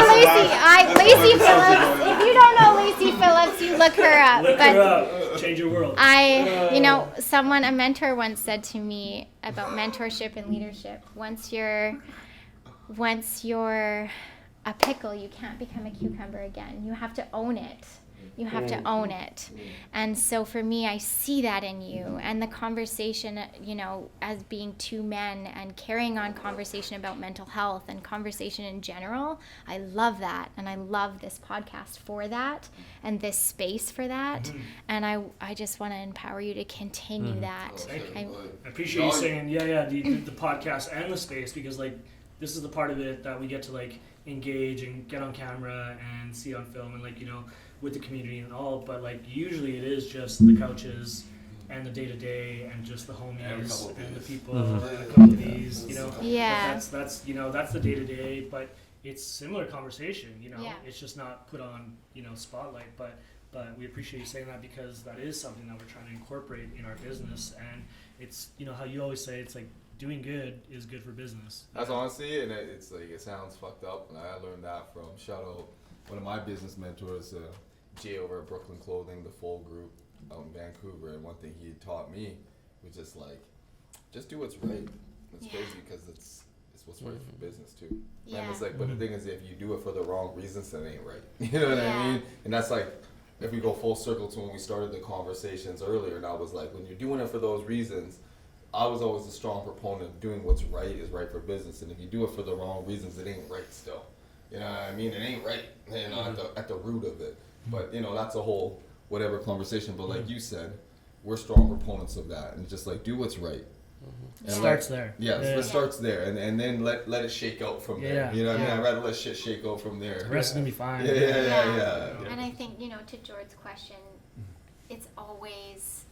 Lacey Phillips. If you don't know Lacey Phillips, you look her up. Look But her up. Change your world. you know, a mentor once said to me about mentorship and leadership, once you're a pickle, you can't become a cucumber again. You have to own it. You have to own it. And so for me, I see that in you, and the conversation, you know, as being two men and carrying on conversation about mental health and conversation in general. I love that. And I love this podcast for that and this space for that. And I just want to empower you to continue that. Thank you. I appreciate you saying, the podcast and the space, because like this is the part of it that we get to like engage and get on camera and see on film and like, you know, with the community and all, but like usually it is just the couches and the day-to-day and just the homies and the people and a couple of these, you know. Yeah. But that's you know, that's the day-to-day, but it's similar conversation, you know. Yeah. It's just not put on, you know, spotlight, but we appreciate you saying that, because that is something that we're trying to incorporate in our business. And it's, you know, how you always say, it's like doing good is good for business. That's honestly, and it's like, it sounds fucked up, and I learned that from, shout out, one of my business mentors, Jay over at Brooklyn Clothing, the full group out in Vancouver. And one thing he taught me was just like, just do what's right. It's crazy because it's what's right for business too. Yeah. And it's like, but the thing is, if you do it for the wrong reasons, then it ain't right. You know what I mean? And that's like, if we go full circle to when we started the conversations earlier, and I was like, when you're doing it for those reasons, I was always a strong proponent of doing what's right is right for business. And if you do it for the wrong reasons, it ain't right still. You know what I mean? It ain't right, you know, at the root of it. But, you know, that's a whole whatever conversation. But like you said, we're strong proponents of that. And just like, do what's right. It starts there. Yes, it starts there. And then let it shake out from there. Yeah. You know what I mean? I'd rather let shit shake out from there. The rest is going to be fine. Yeah. And I think, you know, to George's question, it's always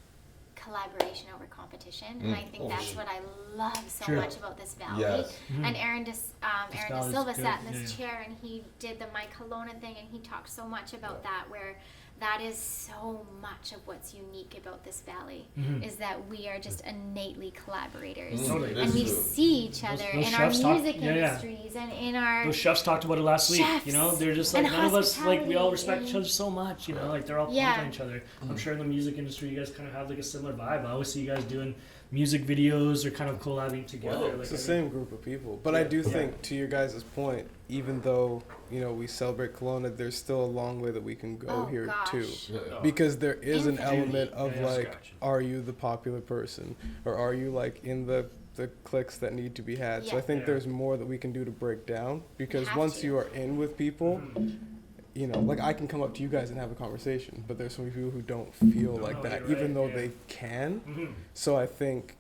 collaboration over competition, and I think that's what I love so much about this valley. Yes. And Aaron De valley's Silva good. sat in this chair, and he did the My Kelowna thing, and he talked so much about that, where that is so much of what's unique about this valley, is that we are just innately collaborators, Totally. and we see each other those in our chefs talk- music industries and in our Those chefs talked about it last week. You know, they're just like, and none of us, like, we all hospitality respect each and- other so much. You know, like they're all pumping each other. I'm sure in the music industry, you guys kind of have like a similar vibe. I always see you guys doing music videos or kind of collabing together. Like, It's the same group of people. But I do think, to your guys' point, even though, you know, we celebrate Kelowna, there's still a long way that we can go here too. Because there is an element of like, are you the popular person? Or are you like in the clicks that need to be had? So I think there's more that we can do to break down. Because once you are in with people, you know, like I can come up to you guys and have a conversation, but there's so many people who don't feel like that, even though they can. So I think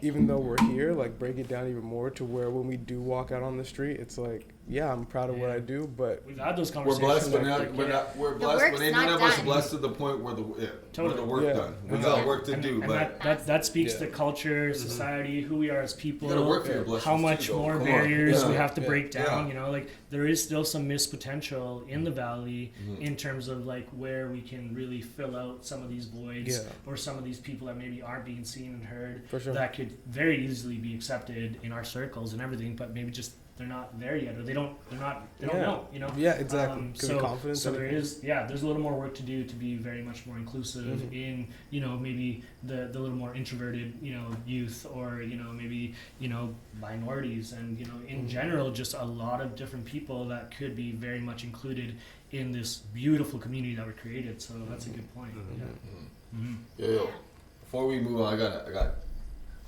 even though we're here, like break it down even more to where when we do walk out on the street, it's like, yeah, I'm proud of what I do, but we've had those We're conversations. blessed, but we're blessed, work's but ain't not none of us done. blessed to the point where the work Totally. done. We got work to do, and but that speaks to culture, society, who we are as people, you gotta work for your blessings how much too, though. more Come on. barriers we Yeah. have to break down. Yeah. You know, like there is still some missed potential in the valley in terms of like where we can really fill out some of these voids or some of these people that maybe aren't being seen and heard For sure. that could very easily be accepted in our circles and everything, but maybe just they're not there yet, or they don't know, you know. Yeah, exactly. So confidence. there's a little more work to do to be very much more inclusive in, you know, maybe the little more introverted, you know, youth, or, you know, maybe, you know, minorities, and, you know, in general, just a lot of different people that could be very much included in this beautiful community that we created. So that's a good point. Yo. Before we move on,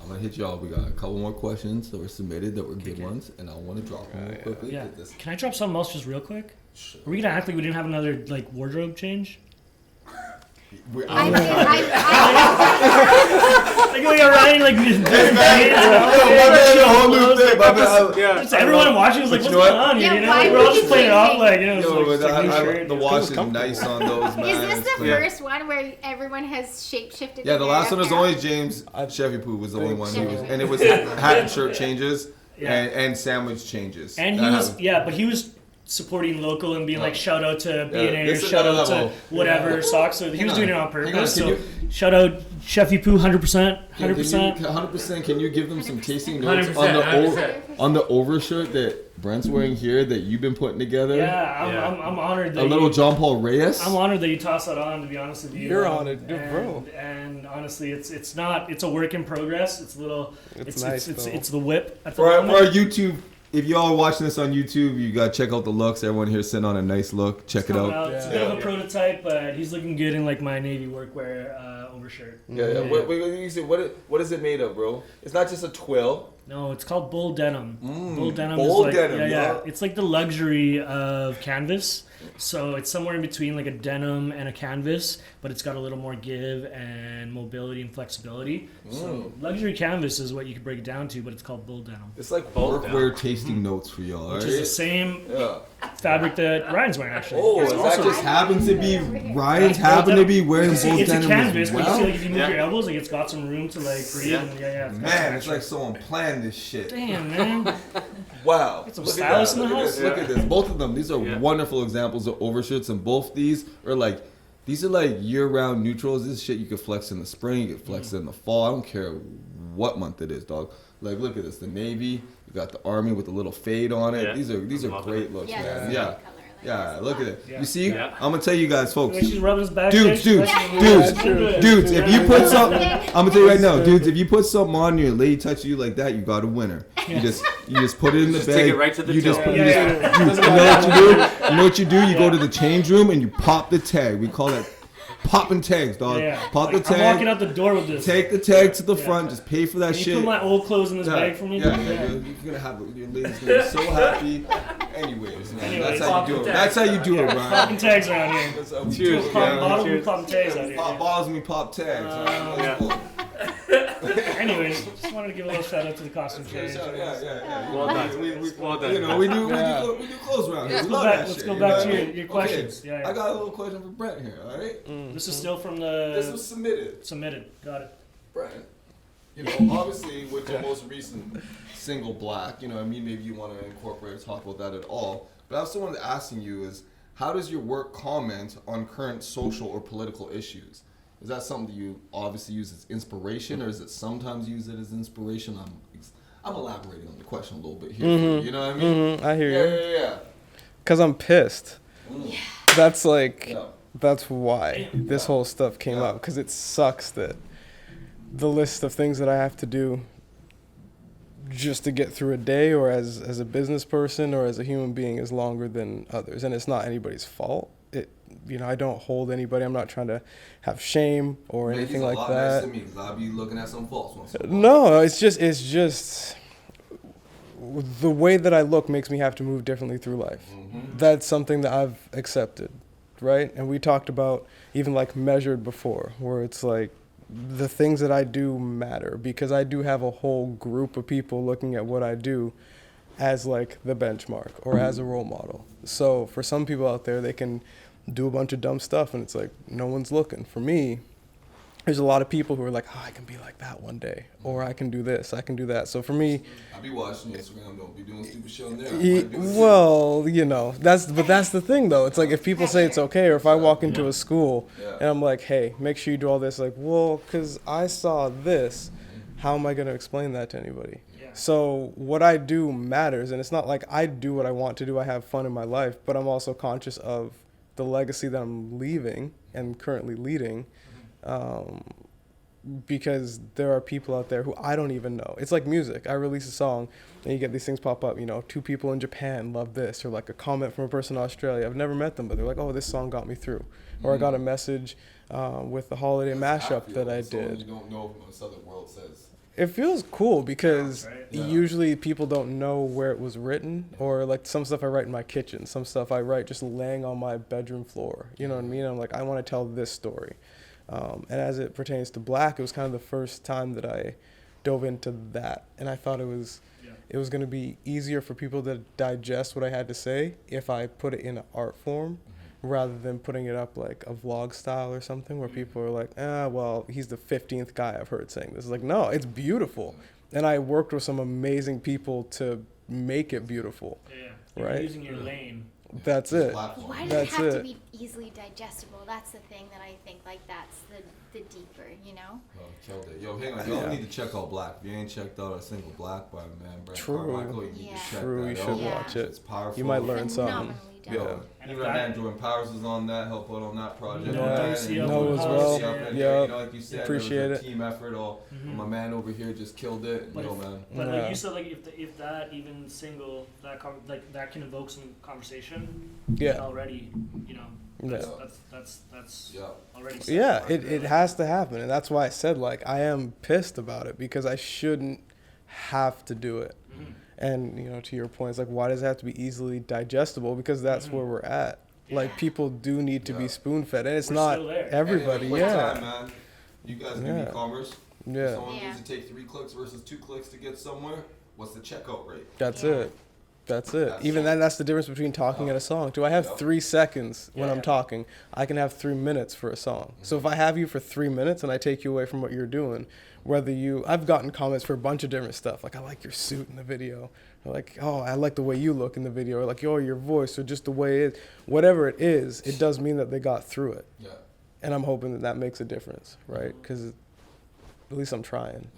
I'm gonna hit y'all. We got a couple more questions that were submitted that were good ones, and I want to drop them real quickly. Yeah. Get this- Can I drop something else just real quick? Sure. Are we gonna act like we didn't have another like wardrobe change? I Like we are running like this. Just everyone watching was like, "What's going on here?" Yeah, You know, why like, we're all would just you playing it off change? like, you know, it's Yo, like, but it's like new I, shirt. the wash is nice on those, man. Is this It's the clean. first one where everyone has shape-shifted? Yeah, the their last one was apparel? only James Chevy Poo was the only one, Chevy Poo. and it was hat and shirt changes Yeah. and sandwich changes. And he was, but he was supporting local and being like, shout out to B&A or It's shout out another to level. whatever socks. So he was doing it on Hang on, purpose. can So you- shout out Chefy Poo, 100%, 100%. 100%. Can you give them some tasting notes 100%. on the overshirt that Brent's wearing here that you've been putting together? Yeah, I'm honored that A little John Paul Reyes. I'm honored that you tossed that on. To be honest with you, You're honored, dude, and, bro. And honestly, it's a work in progress. It's a little. It's nice, though. It's the whip at the for our moment. YouTube if y'all are watching this on YouTube, you gotta check out the looks. Everyone here sitting on a nice look. Check it out. It's a bit of a prototype, but he's looking good in like my Navy workwear overshirt. Yeah. What is it made of, bro? It's not just a twill. No, it's called bull denim. Bull denim bull is like denim, yeah. It's like the luxury of canvas. So it's somewhere in between like a denim and a canvas, but it's got a little more give and mobility and flexibility. So luxury canvas is what you could break it down to, but it's called bull denim. It's like Workwear tasting notes for y'all. Which Right? is the same fabric that Ryan's wearing actually. Oh, It's that also- just happens to be Ryan's happen to be wearing it's, bull it's a denim canvas, as but you see well. like if you move your elbows, like it's got some room to like breathe. Yeah. And Man, it's like someone planned this shit. damn man. Wow. Get some Look at stylists that. in the Look at house. this. Look at this. Both of them. These are wonderful examples of overshirts, and both these are like year-round neutrals. This is shit you could flex in the spring, you could flex in the fall. I don't care what month it is, dog. Like, look at this. The Navy, you got the Army with a little fade on it. Yeah. These are great looks, Yeah, man. this Yeah. color, like Yeah, this look one. at it. Yeah. You see? Yeah. I'm gonna tell you guys, folks. Like she's rubbing his back. Dudes, there, dudes, she's touching dudes, his back. dudes, if you put something, Okay. I'm gonna tell you right now, dudes, if you put something on your lady touches you like that, you got a winner. You just put it in the Just bag. take it right to the you till. just put, Yeah, you yeah, just, you know what you do? You know what you do? You go to the change room and you pop the tag. We call that popping tags, dog. Yeah. Pop Like, the I'm walking tag. out the door with this. Take the tag to the Yeah. front. Just pay for that Can you shit. put my old clothes in this bag for me? Yeah, you're gonna have your lady's gonna be so happy. Anyways, man, Anyways. that's how you do it. That's how you do it, Brian. Popping tags around here. That's how we Cheers, do it, Pop man. bottle, we Cheers. popping tags out here. Pop balls and we pop tags. Yeah. Anyways, just wanted to give a little shout out to the costume change. Well done. Well done. You know, we do clothes around here. We love that Let's shit, go you back know to what I your mean? questions. Okay, Yeah, yeah. I got a little question for Brent here, all right? This is still from This the was submitted. submitted. Got it. Brent, you know, obviously with your most recent single, Black, you know, I mean, maybe you want to incorporate or talk about that at all. But I also wanted to asking you is, how does your work comment on current social or political issues? Is that something that you obviously use as inspiration, or is it sometimes use it as inspiration? I'm elaborating on the question a little bit here. For you, you know what I mean? I hear you. Yeah. Cause I'm pissed. That's like, Yeah. that's why this whole stuff came Yeah. up. Cause it sucks that the list of things that I have to do just to get through a day, or as a business person or as a human being, is longer than others. And it's not anybody's fault. You know, I don't hold anybody. I'm not trying to have shame or Man, anything he's a like lot that. nicer to me, 'cause I'll be looking at some false ones. No, it's just the way that I look makes me have to move differently through life. That's something that I've accepted, right? And we talked about even like measured before, where it's like the things that I do matter, because I do have a whole group of people looking at what I do as like the benchmark or as a role model. So for some people out there, they can do a bunch of dumb stuff and it's like no one's looking. For me, there's a lot of people who are like, oh, I can be like that one day, or I can do this, I can do that. So for me, I be watching Instagram, don't be doing stupid shit on there. I might do it too. well, you know, that's the thing though. It's like if people say it's okay, or if I walk into a school Yeah. and I'm like, hey, make sure you do all this, like, well, because I saw this, how am I going to explain that to anybody? Yeah. So what I do matters, and it's not like I do what I want to do. I have fun in my life, but I'm also conscious of the legacy that I'm leaving and currently leading. Because there are people out there who I don't even know. It's like music. I release a song and you get these things pop up, you know, 2 people in Japan love this, or like a comment from a person in Australia. I've never met them, but they're like, oh, this song got me through. Or I got a message with the holiday mashup that I Someone did. you don't know from the southern world says. It feels cool because Right? Yeah. usually people don't know where it was written, or like some stuff I write in my kitchen, some stuff I write just laying on my bedroom floor. You know what I mean? I'm like, I want to tell this story. And as it pertains to Black, it was kind of the first time that I dove into that. And I thought it was going to be easier for people to digest what I had to say if I put it in an art form, rather than putting it up like a vlog style or something where people are like, well, he's the 15th guy I've heard saying this. It's like, no, it's beautiful. And I worked with some amazing people to make it beautiful. Yeah. You're Right. using your lane. That's it. Why does That's it have it. to be easily digestible? That's the thing that I think, like, that's the the deeper, you know. Oh, killed it. Yo, hang on. Y'all need to check out Black. If you ain't checked out a single Black by man, Brent Carmichael, you need to check True, that you out. should Yeah. watch it. It's powerful. You might learn something. Phenomenally done. Yo, And even if my that- man Jordan Powers was on that, help out on that project. You know, man, Dorsey and up know on as the well. house, Dorsey up in Yeah. there, you know, like you said, Appreciate there was it. a team effort. All my man over here just killed it. But Yo, if- man. But Yeah. like you said, like if that even single like that can evoke some conversation, Yeah. already, you know, Yeah. that's Yeah. already. Yeah, set it has to happen, and that's why I said like I am pissed about it because I shouldn't have to do it. Mhm. And you know, to your point, it's like why does it have to be easily digestible? Because that's where we're at. Like Yeah. people do need to be Yeah. spoon fed, and it's We're not still there. everybody. And in a quick Yeah, time, man, you guys do Yeah. e-commerce. If yeah, someone Yeah. needs to take 3 clicks versus 2 clicks to get somewhere, what's the checkout rate? that's Yeah. it. That's it. That's Even it. then, that's the difference between talking and a song. Do I have Yep. 3 seconds when I'm Yeah. talking? I can have 3 minutes for a song. So if I have you for 3 minutes and I take you away from what you're doing, I've gotten comments for a bunch of different stuff. Like, I like your suit in the video. Or like, oh, I like the way you look in the video. Or like, oh, your voice, or just the way it is. Whatever it is, it does mean that they got through it. Yeah. And I'm hoping that that makes a difference, right? Because at least I'm trying.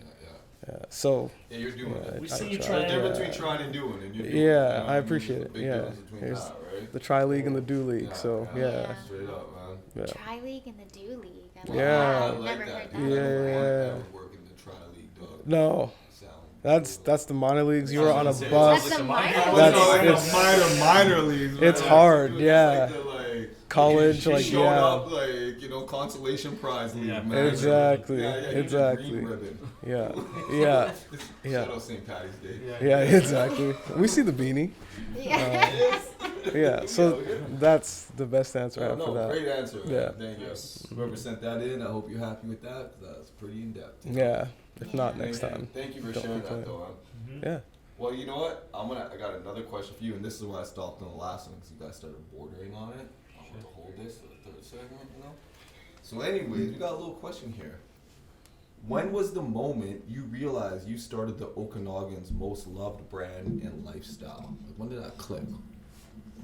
Yeah. So, Yeah, you're doing Yeah, it. We I see you try. trying. There's a difference Yeah. between trying and doing, and you're doing it. Yeah, You know what I mean? There's appreciate a it, big yeah. difference between Here's that, right? the Tri League and the Do League. So, yeah. Yeah. Straight up, man. Yeah. Tri-League and the Do League. I like Yeah. that. I I've like never that. heard that. dude. Yeah. I would work in the tri-league, dog. No, Sound. that's the minor leagues. You were on a That's bus. That's the minor That's- league. it's- minor leagues. It's man. hard, Dude, yeah. It's like the, like, College, she like, showed yeah. up, like, you know, consolation prize league, Yeah. man. Exactly, Yeah, you get exactly. green ribbon. Yeah, yeah, yeah. Shout out St. Patty's Day. yeah, exactly. We see the beanie. Yeah. Yeah, so that's the best answer I have No, for that. great answer. Man. Yeah. Thank you. Whoever sent that in, I hope you're happy with that. 'Cause that's pretty in depth. Yeah, if not Yeah. next time. Thank you for Don't sharing that, complain. though. Man. Yeah. Well, you know what? I got another question for you, and this is why I stopped on the last one because you guys started bordering on it. I want to hold this for the third segment, you know. So, anyways, we got a little question here. When was the moment you realized you started the Okanagan's most loved brand and lifestyle? Like, when did that click?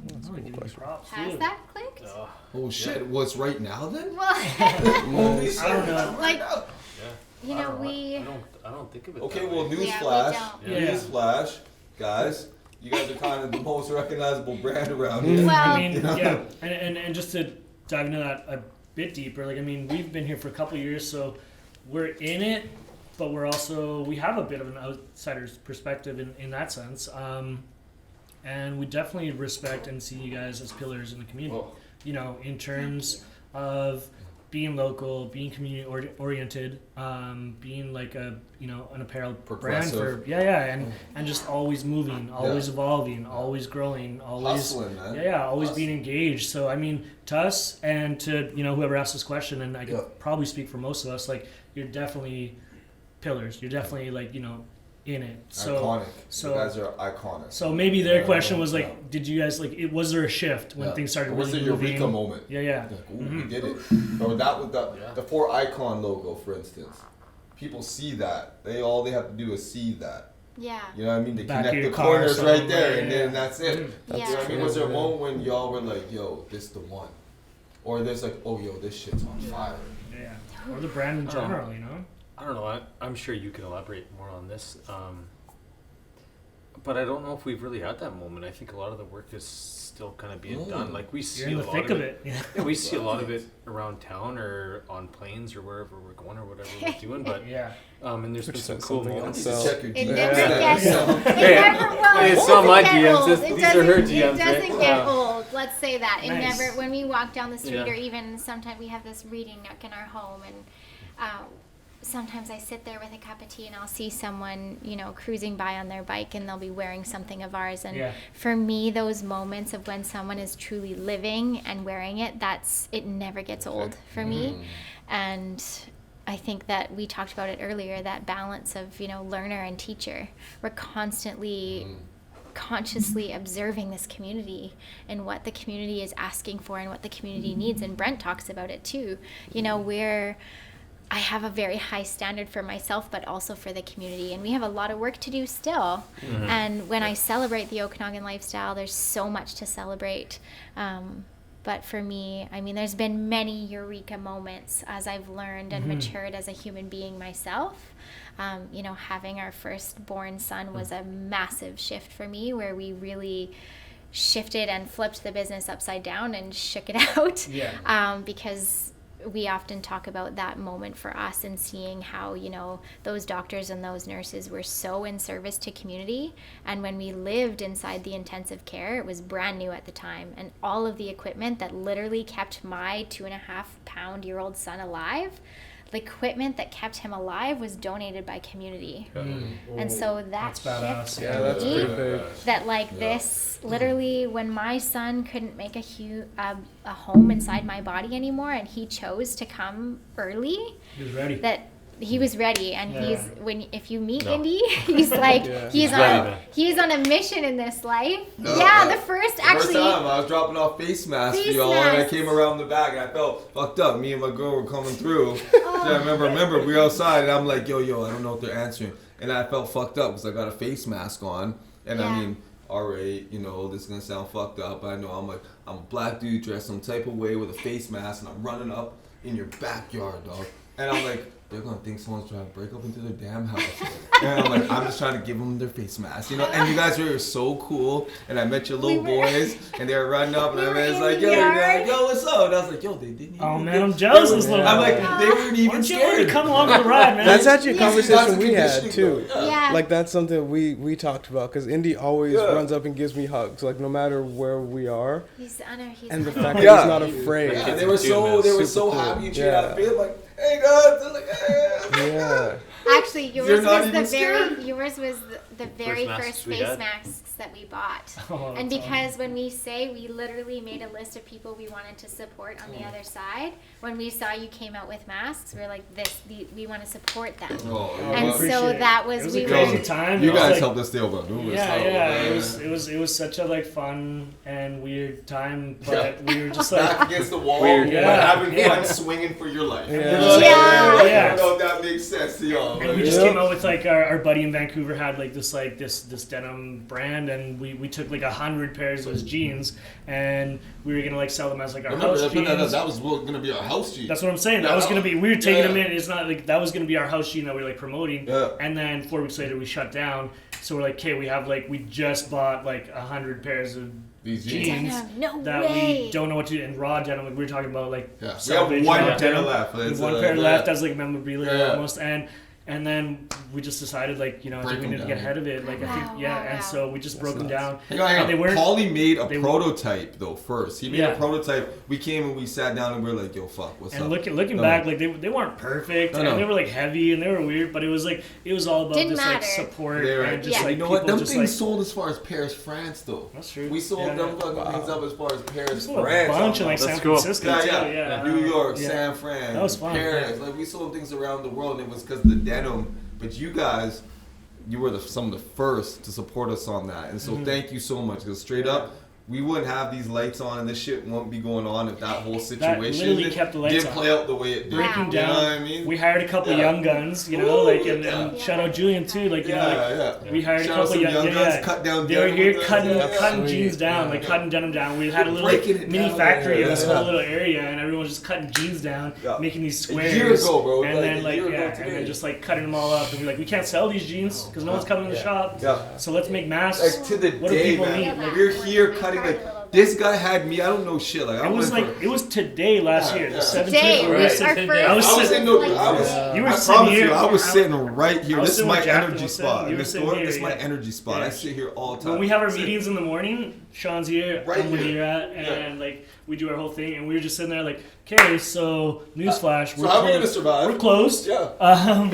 That's a Oh, cool give you question. props, Has dude. that clicked? Oh shit! What's right now then? Well, Holy shit! I don't know. Right Like- now. you know, we. I don't think of it. Okay, that well, way. newsflash. Yeah, we don't. Newsflash, guys. You guys are kind of the most recognizable brand around here. Well- I mean, yeah, and just to dive into that a bit deeper, like I mean, we've been here for a couple of years, so we're in it, but we have a bit of an outsider's perspective in that sense, and we definitely respect and see you guys as pillars in the community. Well, You know, in terms of being local, being community oriented, being like a an apparel brand for Progressive. and just always moving, always evolving, always growing, always hustling, man. always Hustling. being engaged. So I mean, to us and to whoever asked this question, and I can Yeah. probably speak for most of us, like you're definitely pillars. You're definitely like in it. So iconic. so- you guys are iconic. so maybe their Yeah, question was like, yeah. did you guys was there a shift when Yeah. things started Or was really it moving? Eureka moment? Yeah. Like, ooh, Mhm. we did it. Or that was Yeah. the 4 icon logo, for instance. People see that. They have to do is see that. Yeah. You know what I mean? They Back of connect your the car corners somewhere, right there, and yeah. then that's it. Mm. Yeah. You know what I mean? Was there a Yeah. moment when y'all were like, "Yo, this the one," or there's like, "Oh, yo, this shit's on fire." Yeah. Or the brand in general, I don't know. I'm sure you can elaborate more on this. But I don't know if we've really had that moment. I think a lot of the work is still kind of being done. Like we You're see in a the lot thick of of it. it. Yeah. Yeah, we see a lot of it around town or on planes or wherever we're going or whatever we're doing. But Yeah. and there's Which been some says cool something moments. else. You check your It DMs. never Yeah. gets. Yeah. It Hey, never. Well, hey, it it's not my doesn't get DMs, old. it's- It these are her doesn't- DMs, It doesn't right? get Yeah. old. Let's say that. It Nice. never. When we walk down the street, Yeah. or even sometimes we have this reading nook in our home, and sometimes I sit there with a cup of tea and I'll see someone, cruising by on their bike and they'll be wearing something of ours. And Yeah. for me, those moments of when someone is truly living and wearing it, it never gets old for me. And I think that we talked about it earlier, that balance of, learner and teacher. We're constantly consciously observing this community and what the community is asking for and what the community needs. And Brent talks about it too. I have a very high standard for myself, but also for the community. And we have a lot of work to do still. And when I celebrate the Okanagan lifestyle, there's so much to celebrate. But for me, I mean, there's been many eureka moments as I've learned and matured as a human being myself. You know, having our firstborn son was a massive shift for me, where we really shifted and flipped the business upside down and shook it out. Because we often talk about that moment for us and seeing how, you know, those doctors and those nurses were so in service to community. And when we lived inside the intensive care, it was brand new at the time. And all of the equipment that literally kept my 2.5-pound-year-old son alive, the equipment that kept him alive was donated by community. And so that badass. shift Yeah, for that's me, pretty big. that like this, literally when my son couldn't make a home inside my body anymore, and he chose to come early, He was ready. that he was ready. And Yeah. if you meet Indy, he's like he's on a mission in this life. The first First time I was dropping off face masks for Face y'all, and I masks. came around the back and I felt fucked up. Me and my girl were coming through. I remember we were outside and I'm like, yo, I don't know if they're answering, and I felt fucked up because I got a face mask on, and I mean, alright, you know, this is gonna sound fucked up, but I know I'm a black dude dressed some type of way with a face mask, and I'm running up in your backyard, dog, and I'm like, they're gonna think someone's trying to break up into their damn house. And I'm like, I'm just trying to give them their face mask, you know. And you guys were so cool. And I met your little boys, and they were running up, and I was like, yo, what's up? And I was like, yo, they didn't. Oh man, I'm jealous of this little. I'm like, boy. they weren't even Why don't you scared. come along for the ride, man? That's actually a conversation That's we had conditioning, too. though. Like that's something we talked about, because Indy always runs up and gives me hugs, like no matter where we are, he's and the fact that Yeah. he's not afraid. Yeah, they were so Super happy cool. you cheered out. I'm like, hey guys, they're like, hey. Yeah. Actually, yours You're not was even the scared? very masks first we face had. masks that we bought. Oh, And that's because when we say, we literally made a list of people we wanted to support on the other side. When we saw you came out with masks, we are like, we want to support them. Oh, And well, so appreciate that it. was, It was we a were, crazy time. you It was guys like- helped us stay over. It was such a like fun and weird time, but we were just Back like, against the wall, Weird. but Yeah. having Yeah. fun swinging for your life. Yeah. I Yeah. don't know if that makes sense to y'all. and we just came out with like our buddy in Vancouver had like this denim brand, and we took like 100 pairs of those jeans, and we were gonna like sell them as like our Remember, house jeans. that was going to be our house jeans. That's what I'm saying. That Yeah. was gonna be. We were taking Yeah. them in. It's not like that was gonna be our house jean that we were like promoting. Yeah. And then 4 weeks later we shut down. So we're like, okay, we just bought like 100 pairs of These jeans no that way. we don't know what to do. And raw denim, like we were talking about like Yeah. We have salvage one raw pair denim. left. We have It's, one pair yeah. left as like memorabilia Yeah. almost, and then we just decided like, you know, Break we them need to get down. ahead of it. Like I Wow, think yeah, wow, and wow. so we just broke them down. Hang on. And they weren't. Paulie made a they were- prototype though first. He made Yeah. a prototype. We came and we sat down and we were like, "Yo, fuck, what's And up?" looking back, like they weren't perfect, No, and no. they were like heavy, and they were weird, but it was all about Didn't this like matter. support They were- and just Yeah. like you know what? people Them just things like. sold as far as Paris, France though. That's true. We sold Yeah, them yeah. fucking things up as far as Paris, We sold a France. bunch in like That's San cool. Francisco Yeah, too. yeah. Yeah. New York, Yeah. San Fran, That was fun, Paris. yeah. Like we sold things around the world, and it was because of the denim. But you guys, you were some of the first to support us on that, and so thank you so much. Because straight up, we wouldn't have these lights on, and this shit won't be going on if that whole situation literally kept the lights didn't on. play out the way it did. Breaking You down. know what I mean? We hired a couple Yeah. young guns, you know, Ooh, like and yeah. shout out Julian too, like you know, like, we hired Shout a out couple some young guns, yeah. cut down They were denim here with us. cutting Yeah. cutting Sweet. jeans down, Yeah. like cutting denim down. We had a little Breaking it mini down. factory in this Yeah. whole little area, and everyone was just cutting jeans down, Yeah. making these A squares. year ago, bro. And Like, then a like year ago and today. then just like cutting them all up, and we're like, we can't sell these jeans because no one's coming in the shop. Yeah. So let's make masks. Like to the What do day, people man. need? Like, We're here cutting like this guy had me. I don't know shit. Like I It was went like for- it was today last year, Yeah. the 17th. Today, we were our sitting- first. I was I was sitting- in the. I was. You were I sitting promise here. you, I was I- sitting right here. I was This is sitting my with Jaclyn, energy was spot. sitting- you In were the sitting store, here, this is my yeah. energy spot. Yeah. I sit here all the time. When we have our Sit. meetings in the morning, Sean's here, Right I'm where here. you're at, and like we do our whole thing, and we were just sitting there like, okay, so newsflash, So how are we gonna closed. survive? We're closed. Yeah.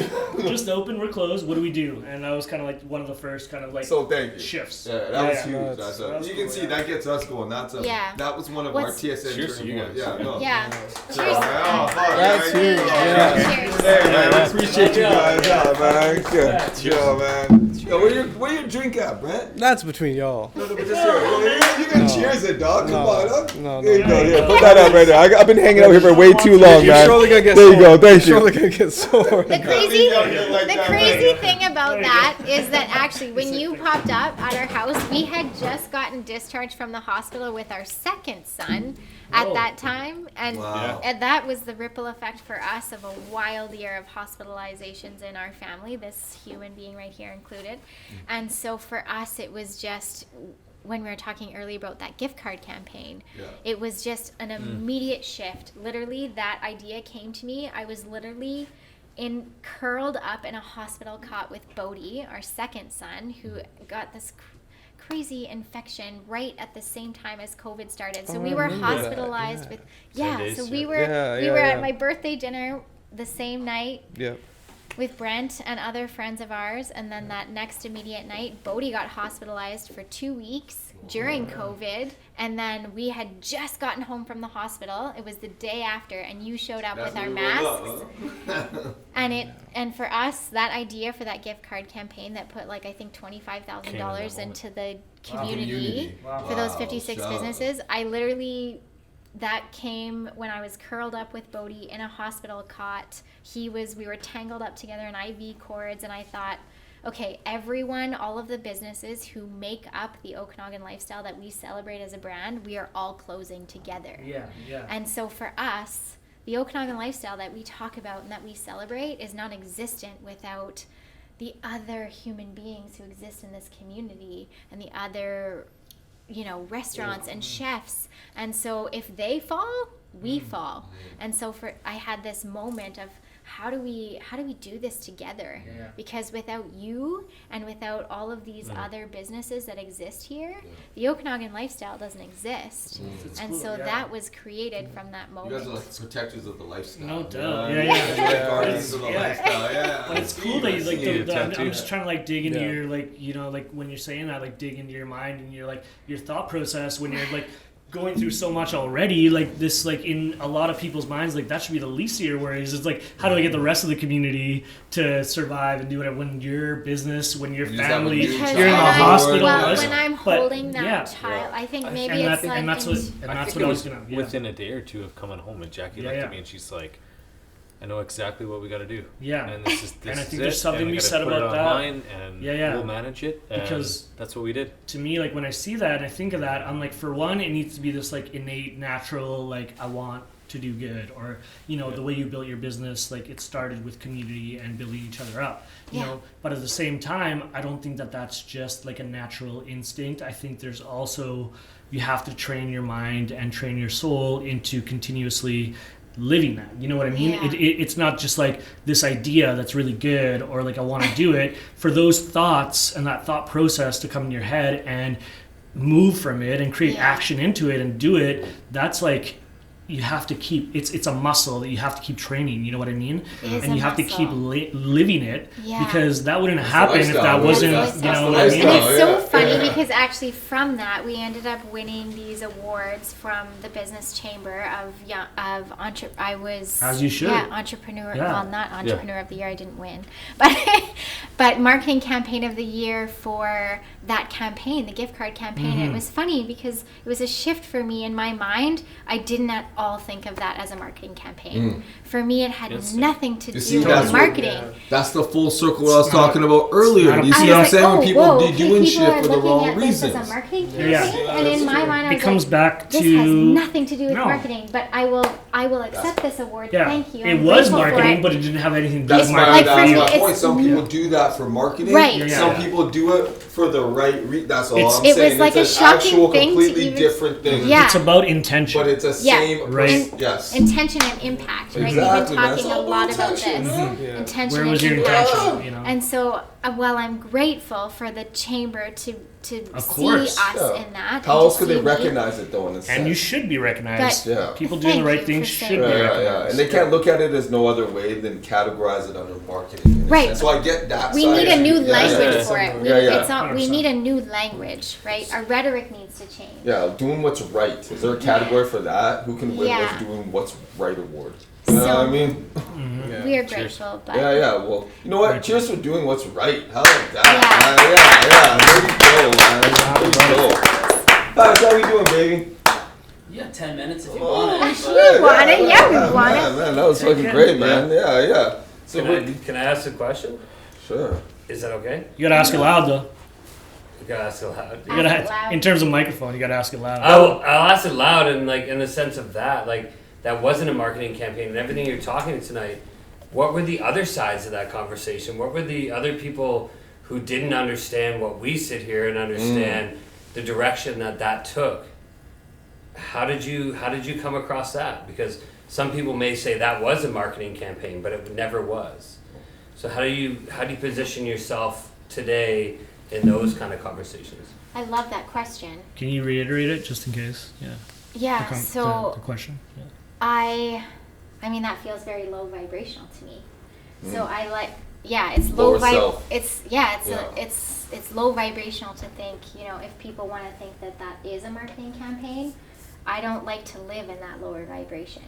Just open. We're closed. What do we do? And that was kind of like one of the first kind of like So thank you. shifts. Yeah, that was Yeah. huge. That's- That's that was you can cool, see yeah. that gets us going. Yeah. That was one of What's- our TSN Cheers to turning you points. guys. Yeah, no. Yeah. Oh, Cheers. fuck, That's man. huge. Yeah. Cheers. Hey, man, we appreciate you guys. Yeah, man. Good. Chill, man. Yo, where your drink at, Brent? That's between y'all. No, but just here. You can cheers it, dog. Come on, dog. No, There you no. go. Yeah, put that up right there. I've been hanging out here for way too long, You're man. surely gonna get There you sore. go. Thank You're you. surely gonna get sore. The crazy, like the that, crazy right? thing about that is that actually, when you popped up at our house, we had just gotten discharged from the hospital with our second son at that time, and Wow. and that was the ripple effect for us of a wild year of hospitalizations in our family. This human being right here included, and so for us, it was just. When we were talking earlier about that gift card campaign, it was just an immediate shift. Literally, that idea came to me. I was literally curled up in a hospital cot with Bodhi, our second son, who got this crazy infection right at the same time as COVID started. So we were hospitalized with so we were at my birthday dinner the same night. With Brent and other friends of ours, and then that next immediate night, Bodhi got hospitalized for 2 weeks during COVID, and then we had just gotten home from the hospital. It was the day after, and you showed up with our masks. And for us, that idea for that gift card campaign that put I think $25,000 into the community for those 56 businesses, I literally. That came when I was curled up with Bodhi in a hospital cot. We were tangled up together in IV cords, and I thought, okay, everyone, all of the businesses who make up the Okanagan Lifestyle that we celebrate as a brand, we are all closing together. Yeah. And so for us, the Okanagan Lifestyle that we talk about and that we celebrate is non-existent without the other human beings who exist in this community and the other restaurants and chefs. And so if they fall, we fall. And so I had this moment of how do we do this together? Because without you and without all of these other businesses that exist here, the Okanagan Lifestyle doesn't exist. And so that was created from that moment. You guys are like protectors of the lifestyle. No doubt. Guardians of the lifestyle. But it's cool that I'm just trying to dig into your when you're saying that, dig into your mind and your thought process when you're going through so much already, this in a lot of people's minds, that should be the least of your worries. It's how do I get the rest of the community to survive and do it when your business, when your family, you're in the hospital. When I'm holding that child, I think maybe that's what I was gonna. Within a day or two of coming home, and Jackie looked at me and she's like, I know exactly what we got to do. Yeah. And this and I think is there's something we we said about that. Online and we'll manage it. Because that's what we did. To me, when I see that and I think of that, I'm for one, it needs to be this innate, natural, I want to do good, or the way you built your business, it started with community and building each other up. You know, but at the same time, I don't think that that's just a natural instinct. I think there's also you have to train your mind and train your soul into continuously living that. You know what I mean? It's not just this idea that's really good or I want to do it. For those thoughts and that thought process to come in your head and move from it and create action into it and do it, that's you have to keep it's a muscle that you have to keep training. You know what I mean? And you have to keep living it because that wouldn't happen if that wasn't what I mean? And it's so funny because actually from that we ended up winning these awards from the Business Chamber I was as you should entrepreneur well not entrepreneur of the year, I didn't win, but marketing campaign of the year for that campaign, the gift card campaign. And it was funny because it was a shift for me in my mind. I didn't at all think of that as a marketing campaign. For me, it had nothing to do with marketing. That's the full circle what I was talking about earlier. You see what I'm saying? When people do doing shit for the wrong reasons. As a marketing campaign? And in my mind, I was comes back this has nothing to do with marketing, but I will accept this award. Thank you. It was marketing, but it didn't have anything to do with marketing. marketing. That's my point. Some people do that for marketing. Right. Some people do it for the right that's all I'm it saying. was it's a an shocking actual thing completely different thing. It's about intention. But it's a same right. Intention and impact, right? Exactly, We've been talking a lot about this. Intention. Where was your intention? And so I'm grateful for the chamber to see us in that. How else could they recognize it though? In a sense? And you should be recognized. But, people doing the right thing should be recognized. And they can't look at it as no other way than categorize it under marketing. Right. So I get that. We need a new language for it. We 100%. need a new language, right? Our rhetoric needs to change. Yeah, doing what's right. Is there a category for that? Who can win with doing what's right award? You know So- what I mean? Yeah. We are Cheers. grateful, but Yeah, yeah. Well, you know what? Right. Cheers for doing what's right. How about that? Yeah. There you go, man. There you go. Pops, how we doing, baby? You got 10 minutes if you Oh, want it. If you want it, yeah, we want man, it. Man, that was fucking great, man. Yeah, yeah. So, Can I ask a question? sure. Is that okay? You gotta ask it loud though. You gotta ask it loud. You gotta Ask it loud. in terms of microphone, you gotta ask it loud. I'll ask it loud and like in the sense of that, like that wasn't a marketing campaign and everything you're talking tonight. What were the other sides of that conversation? What were the other people who didn't understand what we sit here and understand the direction that took? How did you come across that? Because some people may say that was a marketing campaign, but it never was. So how do you position yourself today in those kind of conversations? I love that question. Can you reiterate it just in case? Yeah. Yeah, the so question. Yeah. I mean that feels very low vibrational to me. So I like, yeah, it's low Lower self. It's it's low vibrational to think, if people want to think that is a marketing campaign, I don't like to live in that lower vibration.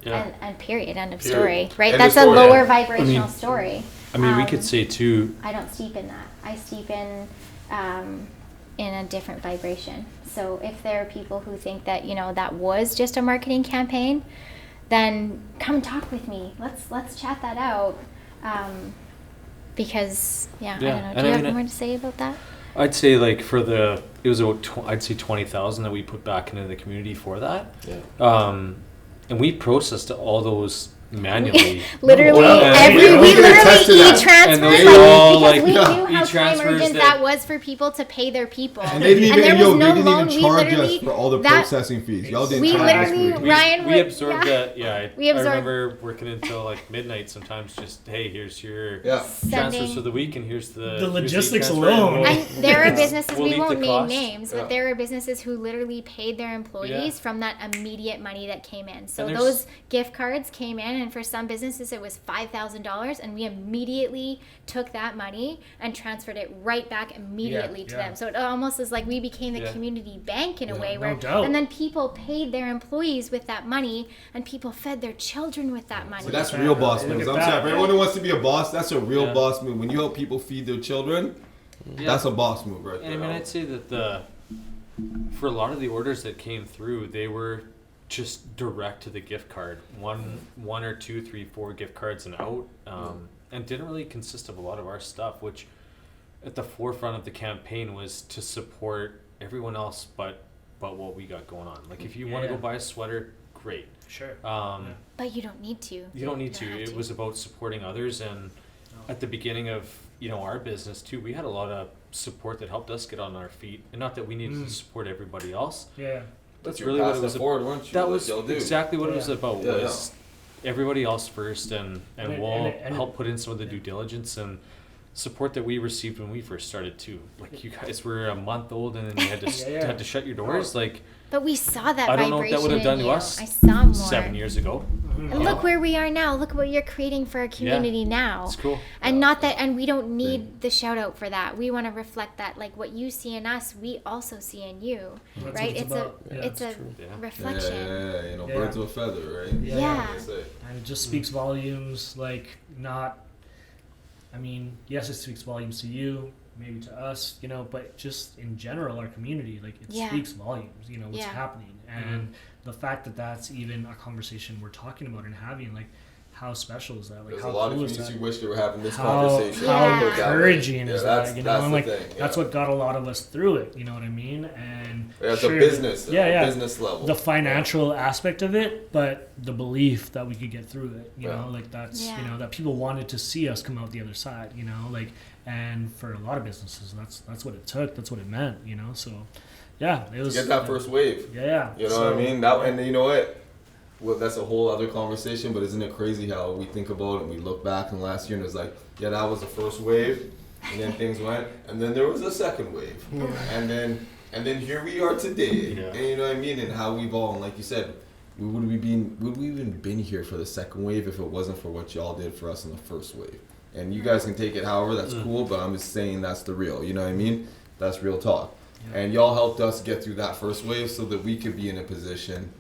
Yeah. And period, end of Period. story, right? End That's of a story. lower Yeah. vibrational story. I mean, we could say too. I don't steep in that. I steep in a different vibration. So if there are people who think that that was just a marketing campaign, then come talk with me. Let's chat that out. Because I don't know. and Do you I have mean, more to say about that? I'd say like it was about I'd say 20,000 that we put back into the community for that. Yeah. And we processed all those manually. Literally Well, we we can attest to literally that. e-transfers And those money are all, because like, we yeah, knew how time e-transfers urgent that- that was for people to pay their people. And they didn't there even, was no loan. We charge us literally for all the that- processing fees. Y'all didn't We charge us literally- for it. Ryan we would- absorbed yeah. that. Yeah, We I absorbed- remember working until like midnight sometimes. Just hey, here's your Yeah. transfers Sending- for the week, and here's The here's logistics transfer, and alone. we'll- And there are businesses, we'll we eat won't the name cost. names, Yeah. but there are businesses who literally paid their employees Yeah. from that immediate money that came in. So And there's- those gift cards came in, and for some businesses it was $5,000, and we immediately took that money and transferred it right back immediately to yeah. them. So it almost is like we became the Yeah. community bank in a way no where, doubt. and then people paid their employees with that money, and people fed their children with that money. So that's Look at real that. boss Look moves. at I'm that. sorry. For everyone who wants to be a boss, that's a real Yeah. boss move. When you help people feed their children, that's a boss move right there. And I mean, I'd say that for a lot of the orders that came through, they were just direct to the gift card. One or two, three, 4 gift cards and out, and didn't really consist of a lot of our stuff, which at the forefront of the campaign was to support everyone else but what we got going on. Like if you want to Yeah. go buy a sweater, great. Sure. But you don't need to. You don't need to. have It was about supporting others, and at the beginning of our business too, we had a lot of support that helped us get on our feet. And not that we needed to support everybody else. Yeah. That's You're really what it passing was. forward, weren't you? That Like was y'all do. exactly what it was Yeah. about. Yeah, Was everybody else first, and And we'll it- help put in some of the due diligence and support that we received when we first started too. Like you guys were a month old, and then you had to Yeah. had to shut your doors. Like But we saw that I don't know what vibration that would have in done to you. us I saw more. 7 years ago. And look where we are now. Look what you're creating for our community now. It's cool. And not that, and we don't need the shout out for that. We want to reflect that, like what you see in us, we also see in you, That's what right? it's about. Yeah, it's a Yeah. reflection. Yeah, you know, Yeah. birds of a feather, right? Yeah. That's it. And it just speaks volumes, like I mean, yes, it speaks volumes to you, maybe to us, but just in general, our community, like it Yeah. speaks volumes, what's Yeah. happening. And the fact that that's even a conversation we're talking about and having, like, how special is that? Like, There's how a lot of cool is communities that? who wish they were having this How, conversation. Yeah. how Put it that way. encouraging Yeah, is that's- that? that's And the like thing, that's yeah. what got a lot of us through it. You know what I mean? And Yeah, it's sure, a business, yeah, business level. the financial aspect of it, but the belief that we could get through it, you Yeah. know, like that's, Yeah. that people wanted to see us come out the other side, like, and for a lot of businesses, that's what it took. That's what it meant, so yeah, it was. Get that first wave. Yeah. You know what I mean? And you know what? Well, that's a whole other conversation, but isn't it crazy how we think about it and we look back in last year and it's like, yeah, that was the first wave, and then things went, and then there was a second wave, and then here we are today, Yeah. and you know what I mean, and how we've all, and like you said, would we even been here for the second wave if it wasn't for what y'all did for us in the first wave? And you guys can take it however, that's cool, but I'm just saying that's the real, you know what I mean? That's real talk. Yeah. And y'all helped us get through that first wave so that we could be in a position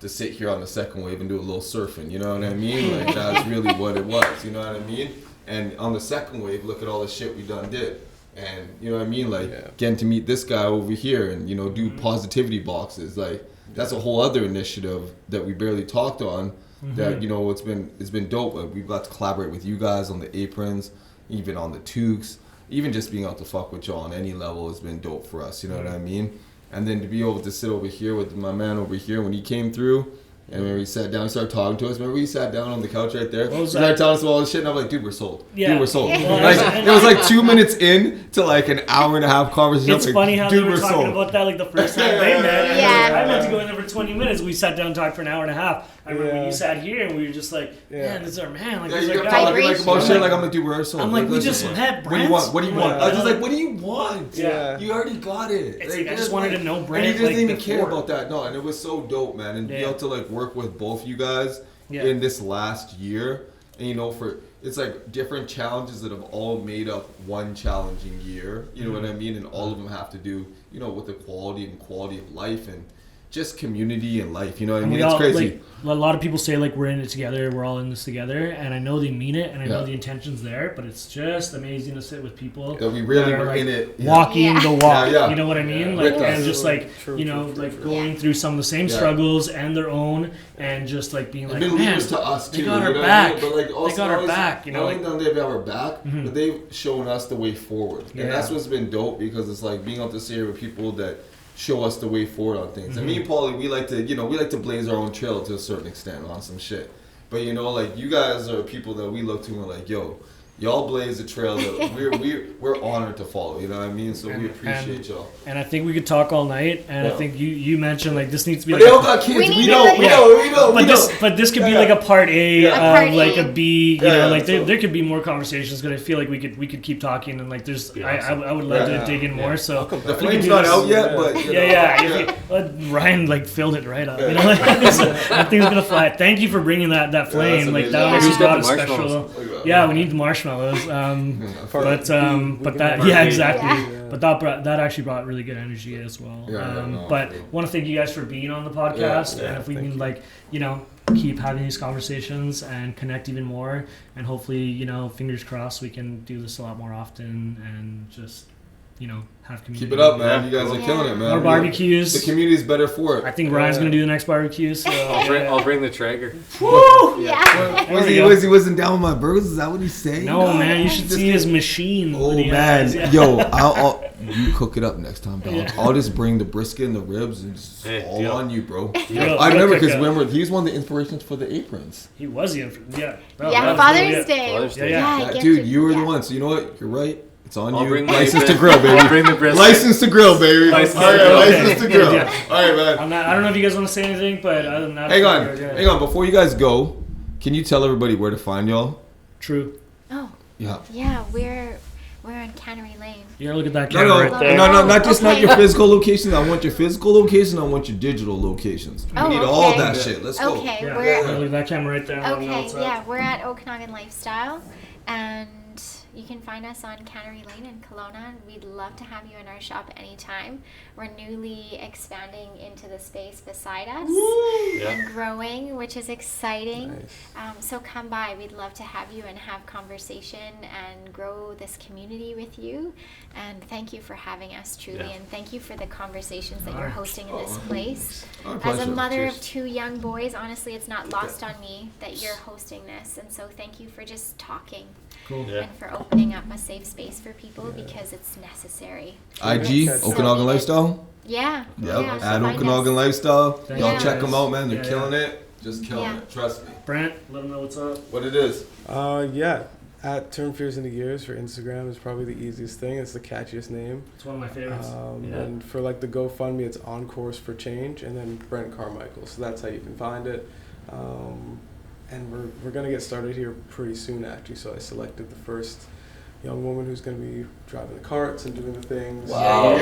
to sit here on the second wave and do a little surfing. You know what I mean? Like that's really what it was. You know what I mean? And on the second wave, look at all the shit we done did. And you know what I mean? Like getting to meet this guy over here and, you know, do positivity boxes. Like that's a whole other initiative that we barely talked on that, you know, it's been dope. Like, we've got to collaborate with you guys on the aprons, even on the toques, even just being able to fuck with y'all on any level has been dope for us. You know what I mean? And then to be able to sit over here with my man over here when he came through, and when we sat down, he started talking to us. Remember we sat down on the couch right there? He started telling us all this shit, and I'm like, dude, we're sold. Yeah. Dude, we're sold. Yeah. Like, it was like 2 minutes in to like an hour and a half conversation. It's like, funny how dude, they were we're talking sold. about that like the first time they met. Yeah. I meant to go in there for 20 minutes. We sat down and talked for an hour and a half. I remember when you sat here and we were just like, man, this is our man. Like, Yeah, this you is our kept guy. talking like about shit. Like, I'm like, dude, we're sold. I'm like, we listen, just man. met, What do you Brent. want? What do you want? Yeah. I was just like, what do you want? Yeah. You already got it. It's like, I just wanted to know Brent. And he doesn't like, even care before. about that. No, and it was so dope, man. And be able to like work with both you guys in this last year. And you know, it's like different challenges that have all made up one challenging year. You know what I mean? And all of them have to do, you know, with the quality of life and just community and life. You know what I mean? It's crazy. Like, a lot of people say like we're in it together, we're all in this together, and I know they mean it, and I know the intention's there, but it's just amazing to sit with people that we really that are, were like, in it. walking the walk. Yeah. You know what I mean? Yeah. Like, With and us. just like going through some of the same struggles and their own, and just like being like, been man, leaders to us too. they got you our know back. What I mean? But like also they got our always, back. You know, not like, only do they have our back, but they've shown us the way forward, and that's what's been dope because it's like being able to sit here with people that show us the way forward on things. And me and Paulie, we like to blaze our own trail to a certain extent on some shit. But you know, like you guys are people that we look to and we're like, yo, y'all blaze a trail that we're honored to follow. You know what I mean? So we appreciate y'all. And I think we could talk all night. And I think you mentioned like this needs to be But like they all got kids. We know. But this could be like a part A, like a B. You know, like there could be more conversations because I feel like we could keep talking and like there's I would love to dig in more. So the flame's not out yet, but you know, Ryan like filled it right up. You know, like, that thing's gonna fly. Thank you for bringing that flame. Like that actually brought a special. Yeah, we need the marshmallows. But that exactly. But that actually brought really good energy as well. But want to thank you guys for being on the podcast. And if we can like keep having these conversations and connect even more, and hopefully fingers crossed we can do this a lot more often and just have community. Keep it up, man. You guys are killing it, man. More barbecues. The community is better for it. I think Ryan's gonna do the next barbecue. So I'll bring the Traeger. Woo! He wasn't down with my burgers. Is that what he's saying? No, man. You should see his machine. Oh man, yo, I'll you cook it up next time, dog. I'll just bring the brisket and the ribs and just all on you, bro. I remember because he's one of the inspirations for the aprons. He was the Father's Day. Yeah. Dude, you were the one. So you know what? You're right. It's on I'll you. bring License to grill, baby. I'll bring the brisket. License to grill, baby. License to grill. Yeah. All right, man. I don't know if you guys want to say anything, but other than that, Hang on. Before you guys go, can you tell everybody where to find y'all? True. Oh. Yeah. Yeah, we're on Cannery Lane. Yeah, look at that camera right there. No, not your physical locations. I want your physical location. I want your digital locations. We need all that shit. Let's go. Okay, look at that camera right there. We're at Okanagan Lifestyle, and you can find us on Cannery Lane in Kelowna. We'd love to have you in our shop anytime. We're newly expanding into the space beside us and growing, which is exciting. Nice. So come by. We'd love to have you and have conversation and grow this community with you. And thank you for having us, truly. And thank you for the conversations that you're hosting in this place. As a mother of 2 young boys, honestly, it's not lost on me that you're hosting this. And so thank you for just talking. Cool. And for opening up a safe space for people because it's necessary. IG, Okanagan Lifestyle? Yeah. At Okanagan Lifestyle. Y'all check them out, man. They're killing it. Just killing it. Trust me. Brent, let them know what's up. What it is. At Turn Fears into Gears for Instagram is probably the easiest thing. It's the catchiest name. It's one of my favorites. And for like the GoFundMe, it's On Course for Change, and then Brent Carmichael. So that's how you can find it. And we're gonna get started here pretty soon, actually. So I selected the first young woman who's gonna be driving the carts and doing the things. Wow.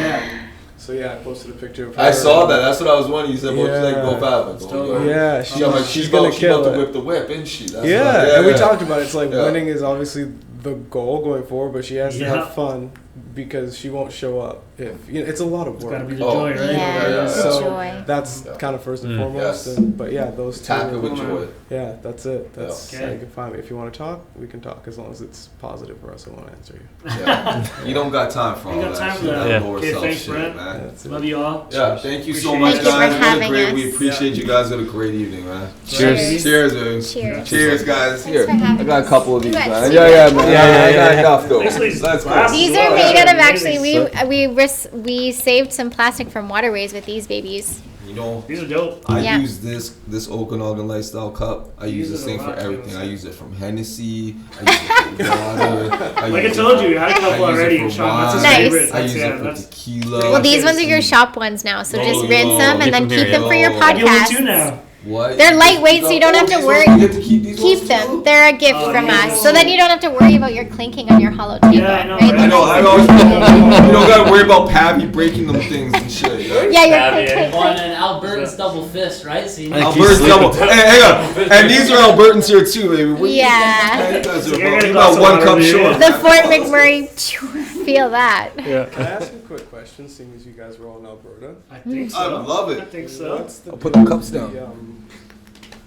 So I posted a picture of her. I saw that. That's what I was wondering. You said, "Well, she's like go fast." Yeah, she's gonna kill about it. to whip the whip, isn't she? That's and we talked about it. It's like winning is obviously the goal going forward, but she has to have fun because she won't show up it's a lot of It's work. gotta be the joy, right? Yeah, the So joy. that's kind of first and foremost. Yes. But yeah, those two. Tack it with joy. Yeah, that's it. That's Yeah. how you can find me. If you want to talk, we can talk as long as it's positive, or else I won't answer you. Yeah. You don't got time for all You got that time shit. for that. That lower Okay, self thanks, shit, Brent. man. That's it. Love you all. Yeah, thank you so Appreciate much, it. Thank you for guys. having We us. appreciate you guys. Had a great evening, man. Cheers. Cheers, man. Cheers. Cheers, guys. Thanks for having I got a us. couple of these, You got man. two. Yeah, man. Yeah, I got enough though. Thanks, ladies. Let's go. Glasses. These Wow, are made that's out of amazing. we saved some plastic from waterways with these babies. You know, These are dope. I Yeah. use this Okanagan Lifestyle cup. I use Use this it a thing for lot, everything. too. I use it from Hennessy. I use it for water. Like I told you, you had a couple I use it already. for Sean, that's his Nice. favorite. I use yeah, it for that's tequila. Well, these ones are your Hennessy. shop ones now, so just Oh, rinse yo. them and Keep then them keep here, them for your yo. I get one too podcast. now. What? They're lightweight, so you don't have to worry. You get to keep these Keep ones them. too? They're a gift Oh, from yeah. us, so then you don't have to worry about your clinking on your hollow table. Yeah, I know, right? right? I know. I always you don't gotta worry about Pappy breaking them things and shit. Yeah, you're Yeah, click, yeah. click, Well, click. and Albertan's double fist, right? So you I think need Albert's double. Hey, hang on. And these are Albertans here too, baby. What Yeah. You guys are You're about, gonna you glass about of one water cup over here. short. The Fort McMurray, feel that. Can I ask a quick question, seeing as you guys were all in Alberta? I think so. I love I it. think so. What's the I'll put the cups the, down.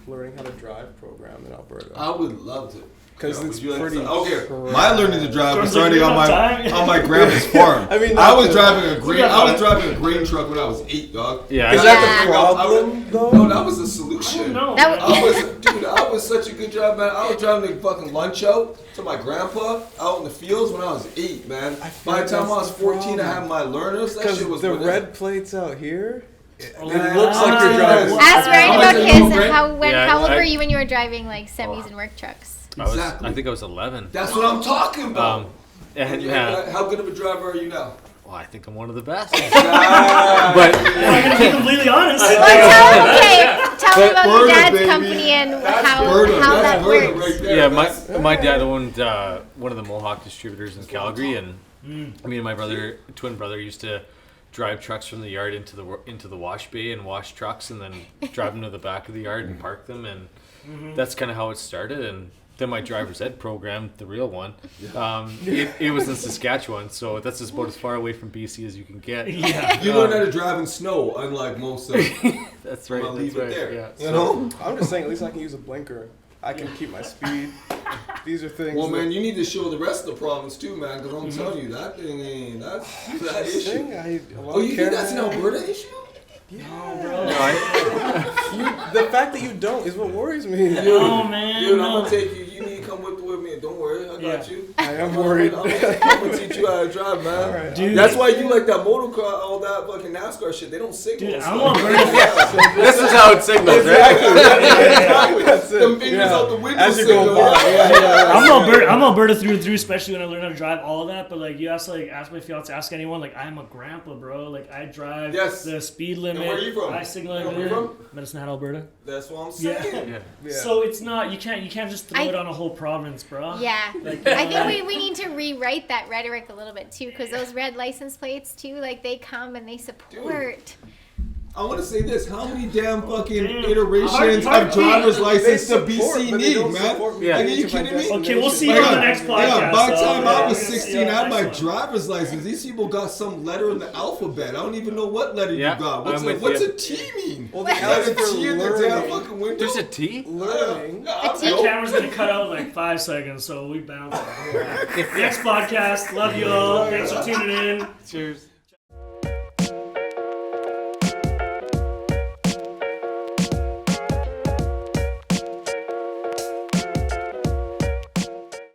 learning how to drive program in Alberta? I would love to. Because Yeah, it's would you like pretty. to- okay. crazy. My learning to drive was Jordan's like, starting "You on don't my have time." on my grandpa's farm. I mean, I was not driving a We grain. got I was time. driving a grain truck when I was 8, dog. Yeah. Is Yeah. that the problem, though? No, that was the I solution. don't know. That man. I was, dude, I was such a good driver, man. I was driving the fucking lunch out to my grandpa out in the fields when I was 8, man. I feel By the time I was that's the 14, I problem. had my learners. That Because shit was the with red plates out here, it Oh, looks like you're wow. driving. Ask Ryan How about much his. you know, Brent? How old I- were you when you were driving like semis and work trucks? Exactly. I think I was 11. That's what I'm talking about. And How good of a driver are you now? well, I think I'm one of the best. Nah, But I'm gonna be completely honest. Well, tell him about your Burner, dad's baby. company and That's how Burner. how That's that Burner works. right there. yeah, That's- my dad owned one of the Mohawk distributors in Calgary, and Mm. me and my twin brother, used to drive trucks from the yard into the wash bay and wash trucks, and then drive them to the back of the yard and park them, and that's kind of how it started. And then my driver's ed program, the real one, it was in Saskatchewan, so that's just about as far away from BC as you can get. Yeah. You learn how to drive in snow, unlike most of them. That's right. I'll That's leave it right. there. Yeah. You know? I'm just saying, at least I can use a blinker. I can keep my speed. These are things. Well, man, that, you need to show the rest of the province too, man, because I'm telling you, that thing ain't, that's that this issue. thing, a lot Oh, of you think that's an caravan- Alberta issue? Yeah. No, The fact that you don't is what worries me. No, man. Dude, I'm no. gonna take you. You need to come with me. Don't worry, I got Yeah. you. I am worried. I'm gonna teach you how to drive, man. All right. Dude. That's why you like that motocross, all that fucking NASCAR shit. They don't signal. Dude, and I'm stuff. Alberta. This is how it signals, Exactly. Exactly. That's it. Them fingers Yeah. out the window. As you go signal. by. Yeah. I'm Alberta through and through, especially when I learn how to drive all of that. But like, you ask my fiance, ask anyone. Like, I'm a grandpa, bro. Like, I drive Yes. the speed limit. where are you from? I signal And where everywhere. you from? Medicine Hat, Alberta. That's what I'm Yeah. saying. Yeah. So it's not. You can't just throw I- it on a whole province, bro. Yeah, Like, I think we need to rewrite that rhetoric a little bit too, because those red license plates too, like they come and they support. I want to say this: how many damn fucking Damn. Iterations Hard of driver's They license to support, BC but they need, don't man? support me Yeah. Like, are getting you to my kidding me? Okay, we'll see you Like, on the next podcast. Yeah, by the so, time yeah, I was we're gonna see 16, you on I had the my next one. driver's license. These people got some letter in the alphabet. I don't even know what letter Yeah, you got. What's, I'm with what's you. a T mean? Well, the Like L's a for T in the damn learning. fucking window? There's a T? Learning. Yeah, T? The camera's gonna cut out in like 5 seconds, so we bounce. Next podcast. Love you all. Thanks for tuning in. Cheers.